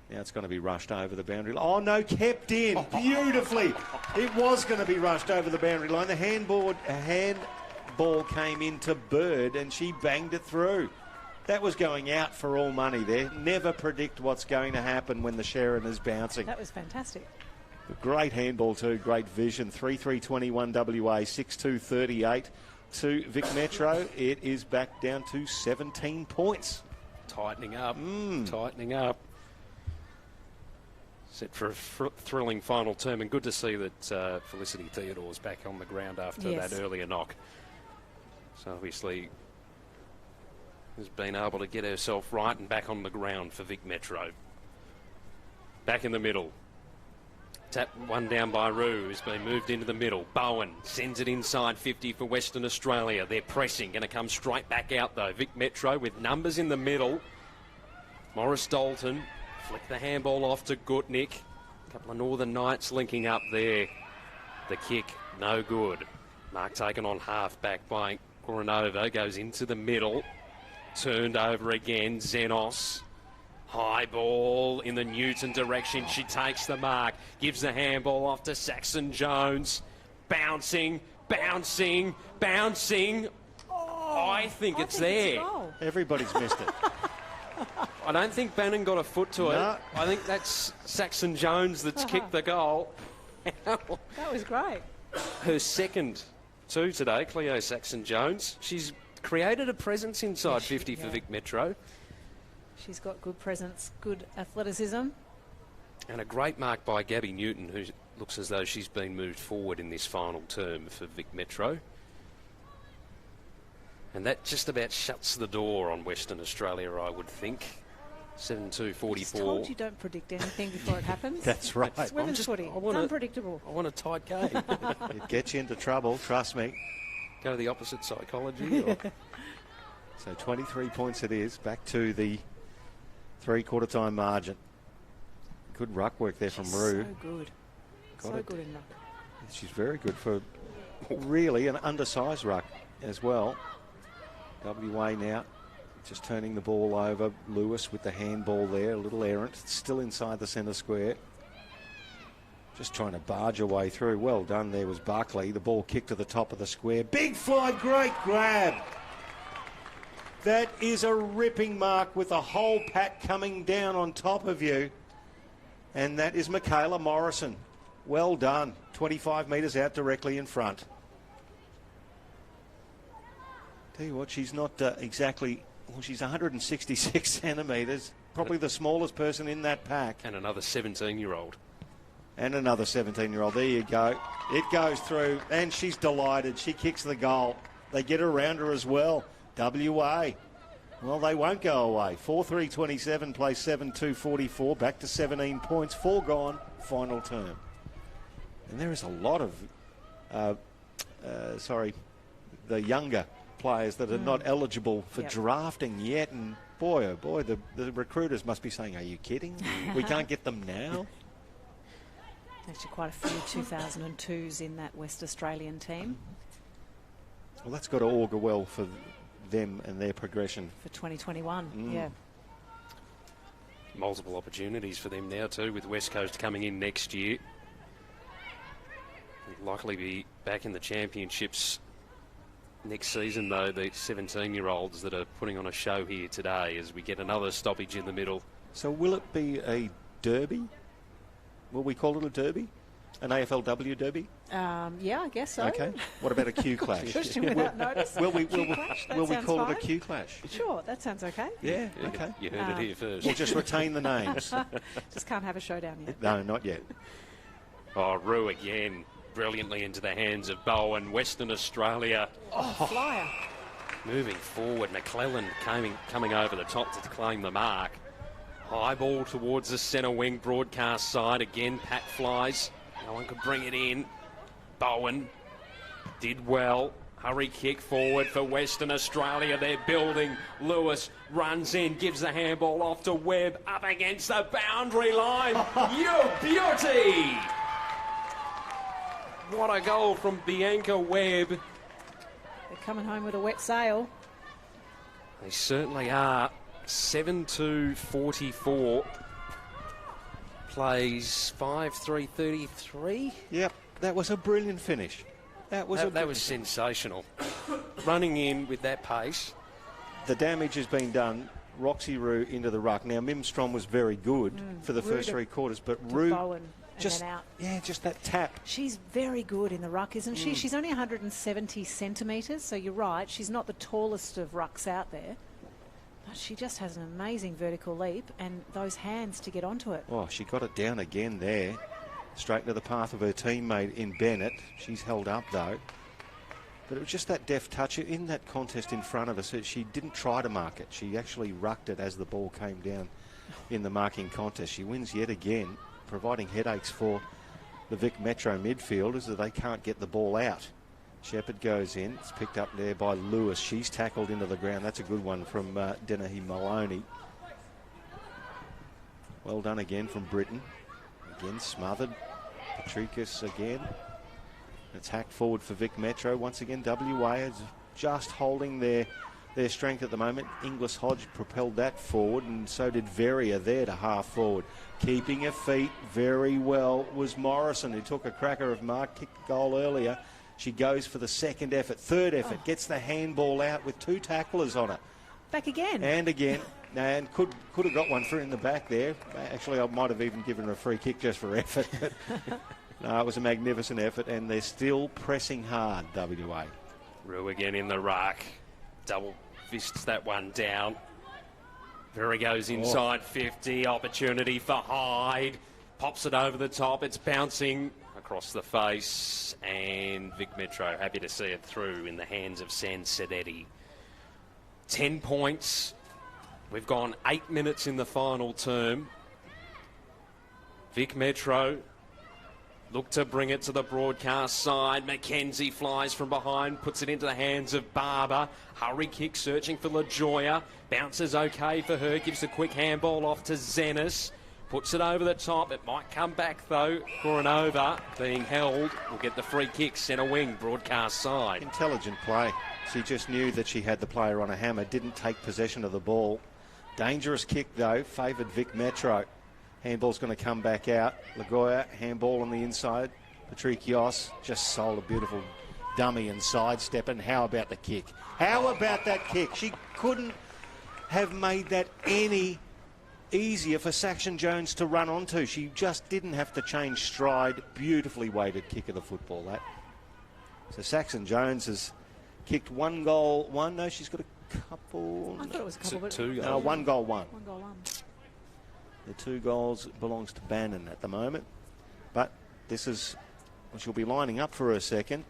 Now it's going to be rushed over the boundary line. Oh, no, kept in beautifully. It was going to be rushed over the boundary line. The handball came into Bird, and she banged it through. That was going out for all money there. Never predict what's going to happen when the Sharon is bouncing. That was fantastic. Great handball too, great vision. 3-3-21 WA, 6-2-38 to Vic Metro. It is back down to 17 points. Tightening up, tightening up. Set for a thrilling final term, and good to see that Felicity Theodore's back on the ground after that earlier knock. So obviously has been able to get herself right and back on the ground for Vic Metro. Back in the middle. Tap one down by Rue, who's been moved into the middle. Bowen sends it inside 50 for Western Australia. They're pressing, going to come straight back out though. Vic Metro with numbers in the middle. Morris Dalton flick the handball off to Gutnick. A couple of Northern Knights linking up there. The kick, no good. Mark taken on half back by Coronova, goes into the middle. Turned over again, Zenos. High ball in the Newton direction. She takes the mark. Gives the handball off to Saxon Jones. Bouncing, bouncing, bouncing. Oh, I think it's there. Everybody's missed it. I don't think Bannon got a foot to it. I think that's Saxon Jones that's kicked the goal. That was great. Her second two today, Cleo Saxon Jones. She's created a presence inside 50 for Vic Metro. She's got good presence, good athleticism. And a great mark by Gabby Newton, who looks as though she's been moved forward in this final term for Vic Metro. And that just about shuts the door on Western Australia, I would think. 7-2-44. Just told you don't predict anything before it happens. That's right. It's women's footy. It's unpredictable. I want a tight game. It gets you into trouble, trust me. Go to the opposite psychology. Or... So 23 points it is, back to the three-quarter time margin. Good ruck work there from Rue. So good. So good in ruck. She's very good for really an undersized ruck as well. WA now just turning the ball over. Lewis with the handball there, a little errant, still inside the centre square. Just trying to barge her way through. Well done there was Buckley. The ball kicked to the top of the square. Big fly, great grab. That is a ripping mark with the whole pack coming down on top of you. And that is Michaela Morrison. Well done. 25 metres out directly in front. Tell you what, she's not exactly... Well, she's 166 centimetres. Probably the smallest person in that pack. And another 17-year-old. And another 17-year-old. There you go. It goes through, and she's delighted. She kicks the goal. They get around her as well. WA. Well, they won't go away. 4-3-27 plays 7-2-44. Back to 17 points. 4 gone. Final term. And there is a lot of, the younger players that are not eligible for drafting yet. And boy, oh boy, the recruiters must be saying, are you kidding? We can't get them now? Actually quite a few 2002s in that West Australian team. Well, that's got to augur well for them and their progression. For 2021, yeah. Multiple opportunities for them now too, with West Coast coming in next year. Will likely be back in the championships next season, though, the 17-year-olds that are putting on a show here today as we get another stoppage in the middle. So will it be a derby? Will we call it a derby? An AFLW derby? Yeah, I guess so. Okay. What about a Q clash? Question without notice. Will we call it a Q clash? Sure, that sounds okay. Yeah, okay. You heard it here first. We'll just retain the names. Just can't have a showdown yet. No, not yet. Oh, Rue again, brilliantly into the hands of Bowen. Western Australia. Oh, flyer. Moving forward, McClellan coming over the top to claim the mark. High ball towards the centre wing broadcast side. Again, pack flies. No one could bring it in. Bowen did well. Hurry kick forward for Western Australia. They're building. Lewis runs in, gives the handball off to Webb. Up against the boundary line. You beauty! What a goal from Bianca Webb. They're coming home with a wet sail. They certainly are. 7-2-44. Plays 5-3-33. Yep, that was a brilliant finish. That was sensational. Running in with that pace. The damage has been done. Roxy Rue into the ruck. Now, Mimstrom was very good for the first 3 quarters, but Rue Bowen just and then out. Yeah, just that tap. She's very good in the ruck, isn't she? She's only 170 centimetres, so you're right. She's not the tallest of rucks out there. But she just has an amazing vertical leap and those hands to get onto it. Oh, she got it down again there. Straight into the path of her teammate in Bennett. She's held up, though. But it was just that deft touch in that contest in front of us. She didn't try to mark it. She actually rucked it as the ball came down in the marking contest. She wins yet again, providing headaches for the Vic Metro midfielders as they can't get the ball out. Shepherd goes in. It's picked up there by Lewis. She's tackled into the ground. That's a good one from Dennehy Maloney. Well done again from Britain. Again smothered. Patricus again. It's hacked forward for Vic Metro. Once again, WA is just holding their strength at the moment. Inglis Hodge propelled that forward, and so did Verrier there to half forward. Keeping her feet very well was Morrison, who took a cracker of mark, kicked the goal earlier. She goes for the second effort, third effort, gets the handball out with 2 tacklers on it. Back again. And again. And could have got one through in the back there. Actually, I might have even given her a free kick just for effort. But no, it was a magnificent effort, and they're still pressing hard, WA. Rue again in the ruck. Double fists that one down. Very goes inside 50. Opportunity for Hyde. Pops it over the top. It's bouncing across the face, and Vic Metro happy to see it through in the hands of San Sedetti. 10 points. We've gone 8 minutes in the final term. Vic Metro look to bring it to the broadcast side. Mackenzie flies from behind, puts it into the hands of Barber. Hurry kick searching for LaJoya. Bounces okay for her, gives a quick handball off to Zenis. Puts it over the top. It might come back though for an over. Being held, will get the free kick, centre wing, broadcast side. Intelligent play. She just knew that she had the player on a hammer, didn't take possession of the ball. Dangerous kick though, favoured Vic Metro. Handball's going to come back out. LaGoya, handball on the inside. Patricios just sold a beautiful dummy and sidestep. And how about the kick? How about that kick? She couldn't have made that any easier for Saxon Jones to run onto. She just didn't have to change stride. Beautifully weighted kick of the football, that. So Saxon Jones has kicked one goal. No, she's got a couple. I thought it was a couple. But Two goals. No, one goal, one. One goal, one. The 2 goals belongs to Bannon at the moment. But this is, well, she'll be lining up for a second.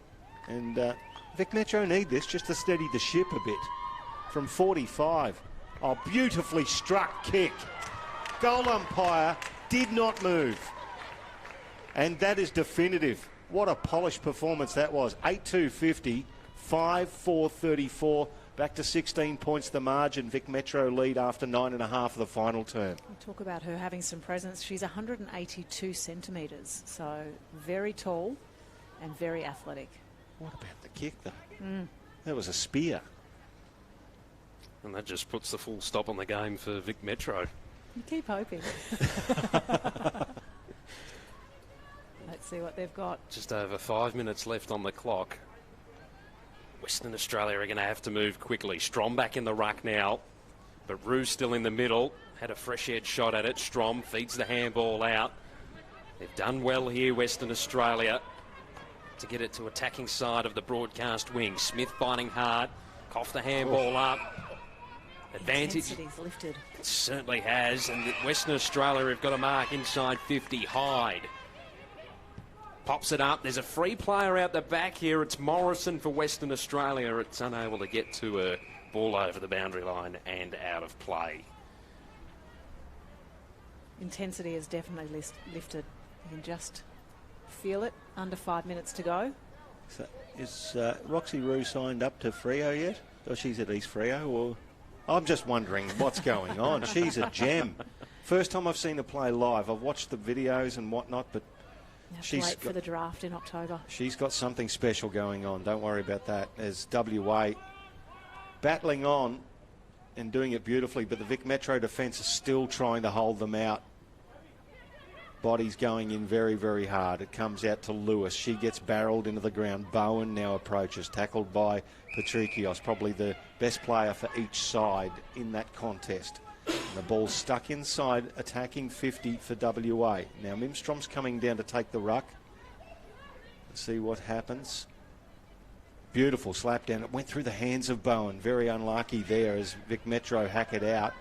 And Vic Metro need this just to steady the ship a bit. From 45. Oh, beautifully struck kick. Goal umpire did not move. And that is definitive. What a polished performance that was. 8-2-50, 5-4-34. Back to 16 points the margin. Vic Metro lead after 9.5 of the final term. We talk about her having some presence. She's 182 centimetres, so very tall and very athletic. What about the kick, though? That was a spear. And that just puts the full stop on the game for Vic Metro. You keep hoping. Let's see what they've got. Just over 5 minutes left on the clock. Western Australia are going to have to move quickly. Strom back in the ruck now, but Rue still in the middle. Had a fresh head shot at it. Strom feeds the handball out. They've done well here, Western Australia, to get it to attacking side of the broadcast wing. Smith biting hard. Coughed the handball up. Advantage. Intensity's lifted. It certainly has. And Western Australia have got a mark inside 50. Hyde pops it up. There's a free player out the back here. It's Morrison for Western Australia. It's unable to get to a ball over the boundary line and out of play. Intensity is definitely lifted. You can just feel it. Under 5 minutes to go. So is Roxy Rue signed up to Freo yet? Or she's at East Freo? Or I'm just wondering what's going on. She's a gem. First time I've seen her play live. I've watched the videos and whatnot, but she's late for the draft in October. She's got something special going on. Don't worry about that. As WA battling on and doing it beautifully, but the Vic Metro defence is still trying to hold them out. Body's going in very, very hard. It comes out to Lewis. She gets barreled into the ground. Bowen now approaches, tackled by Patricios, probably the best player for each side in that contest. And the ball's stuck inside, attacking 50 for WA. Now Mimstrom's coming down to take the ruck. Let's see what happens. Beautiful slap down. It went through the hands of Bowen. Very unlucky there as Vic Metro hack it out.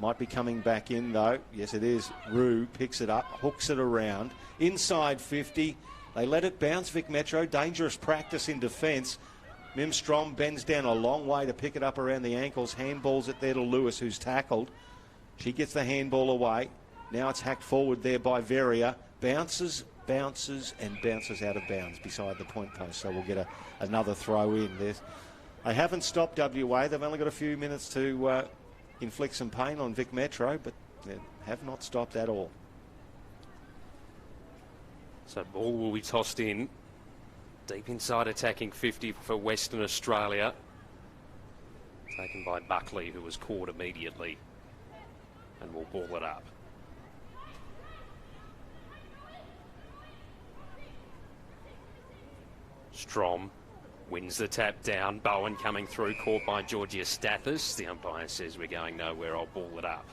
Might be coming back in though. Yes, it is. Rue picks it up, hooks it around. Inside 50. They let it bounce, Vic Metro. Dangerous practice in defence. Mimstrom bends down a long way to pick it up around the ankles. Handballs it there to Lewis, who's tackled. She gets the handball away. Now it's hacked forward there by Veria. Bounces, bounces, and bounces out of bounds beside the point post. So we'll get another throw in. They haven't stopped WA. They've only got a few minutes to inflict some pain on Vic Metro, but they have not stopped at all. So ball will be tossed in. Deep inside attacking 50 for Western Australia. Taken by Buckley, who was caught immediately. And will ball it up. Strom wins the tap down. Bowen coming through, caught by Georgia Stathis. The umpire says we're going nowhere, I'll ball it up.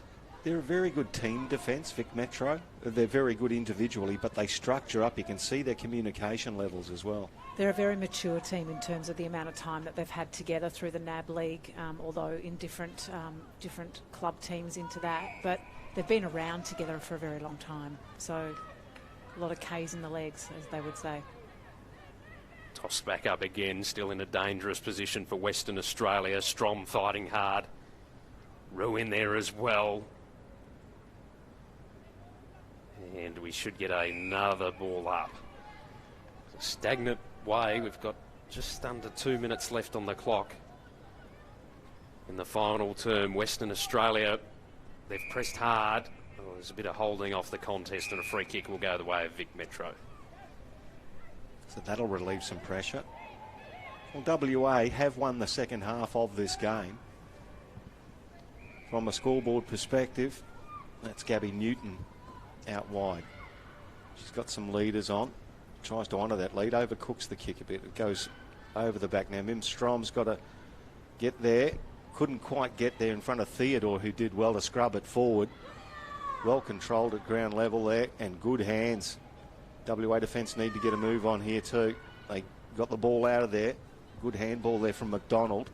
They're a very good team defence, Vic Metro. They're very good individually, but they structure up. You can see their communication levels as well. They're a very mature team in terms of the amount of time that they've had together through the NAB League, although in different club teams into that. But they've been around together for a very long time. So a lot of K's in the legs, as they would say. Tossed back up again, still in a dangerous position for Western Australia. Strom fighting hard. Rue in there as well. And we should get another ball up. A stagnant way. We've got just under 2 minutes left on the clock. In the final term, Western Australia, they've pressed hard. Oh, there's a bit of holding off the contest, and a free kick will go the way of Vic Metro. So that'll relieve some pressure. Well, WA have won the second half of this game. From a scoreboard perspective, that's Gabby Newton out wide. She's got some leaders on. Tries to honour that lead. Overcooks the kick a bit. It goes over the back now. Mim Strom's got to get there. Couldn't quite get there in front of Theodore, who did well to scrub it forward. Well controlled at ground level there, and good hands. WA defence need to get a move on here too. They got the ball out of there. Good handball there from McDonald.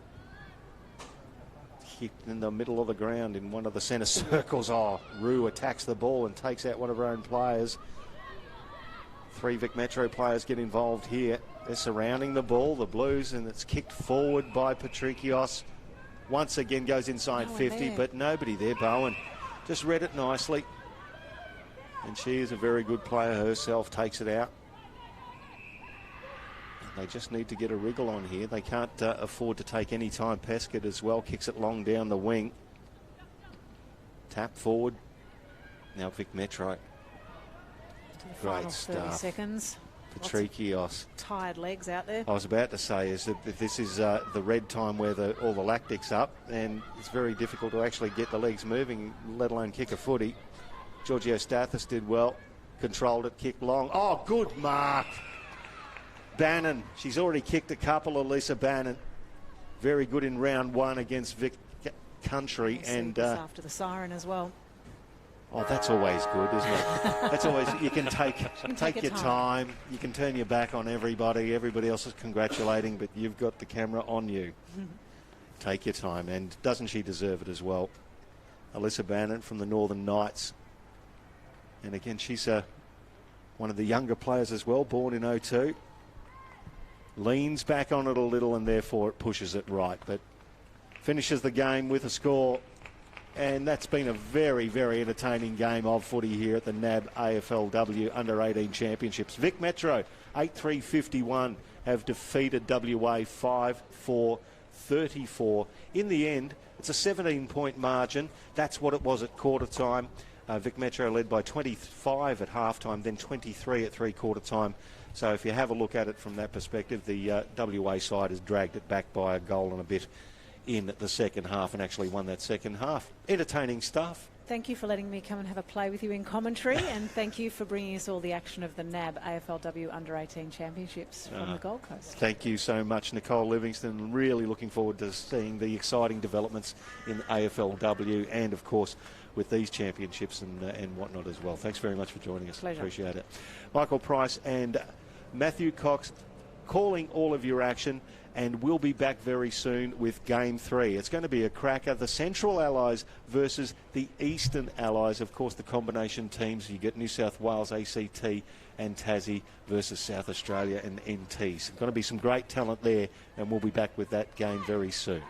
Hit in the middle of the ground in one of the centre circles. Oh, Rue attacks the ball and takes out one of her own players. 3 Vic Metro players get involved here. They're surrounding the ball, the Blues, and it's kicked forward by Patrikios. Once again goes inside 50, but nobody there. Bowen just read it nicely. And she is a very good player herself, takes it out. They just need to get a wriggle on here. They can't afford to take any time. Pescott as well kicks it long down the wing. Tap forward. Now Vic Metro. Great stuff. 30 seconds. Patrikios. Tired legs out there. I was about to say is that if this is the red time where all the lactic's up, and it's very difficult to actually get the legs moving, let alone kick a footy. Giorgio Stathis did well. Controlled it, kicked long. Oh, good mark. Bannon. She's already kicked a couple, Elisa Bannon. Very good in round 1 against Vic Country. And after the siren as well. Oh, that's always good, isn't it? That's always, you can take your time. You can turn your back on everybody. Everybody else is congratulating, but you've got the camera on you. Take your time, and doesn't she deserve it as well? Alyssa Bannon from the Northern Knights. And again, she's one of the younger players as well, born in 02. Leans back on it a little, and therefore it pushes it right, but finishes the game with a score. And that's been a very, very entertaining game of footy here at the NAB AFLW Under-18 Championships. Vic Metro, 8-3-51, have defeated WA 5-4-34. In the end, it's a 17-point margin. That's what it was at quarter time. Vic Metro led by 25 at halftime, then 23 at three-quarter time. So if you have a look at it from that perspective, the WA side has dragged it back by a goal and a bit in the second half, and actually won that second half. Entertaining stuff. Thank you for letting me come and have a play with you in commentary, and thank you for bringing us all the action of the NAB AFLW Under-18 Championships from the Gold Coast. Thank you so much, Nicole Livingston. Really looking forward to seeing the exciting developments in AFLW, and of course with these championships and whatnot as well. Thanks very much for joining us. Pleasure. Appreciate it. Michael Price and Matthew Cox calling all of your action. And we'll be back very soon with Game 3. It's going to be a cracker. The Central Allies versus the Eastern Allies. Of course, the combination teams. You get New South Wales, ACT and Tassie versus South Australia and NT. So going to be some great talent there, and we'll be back with that game very soon.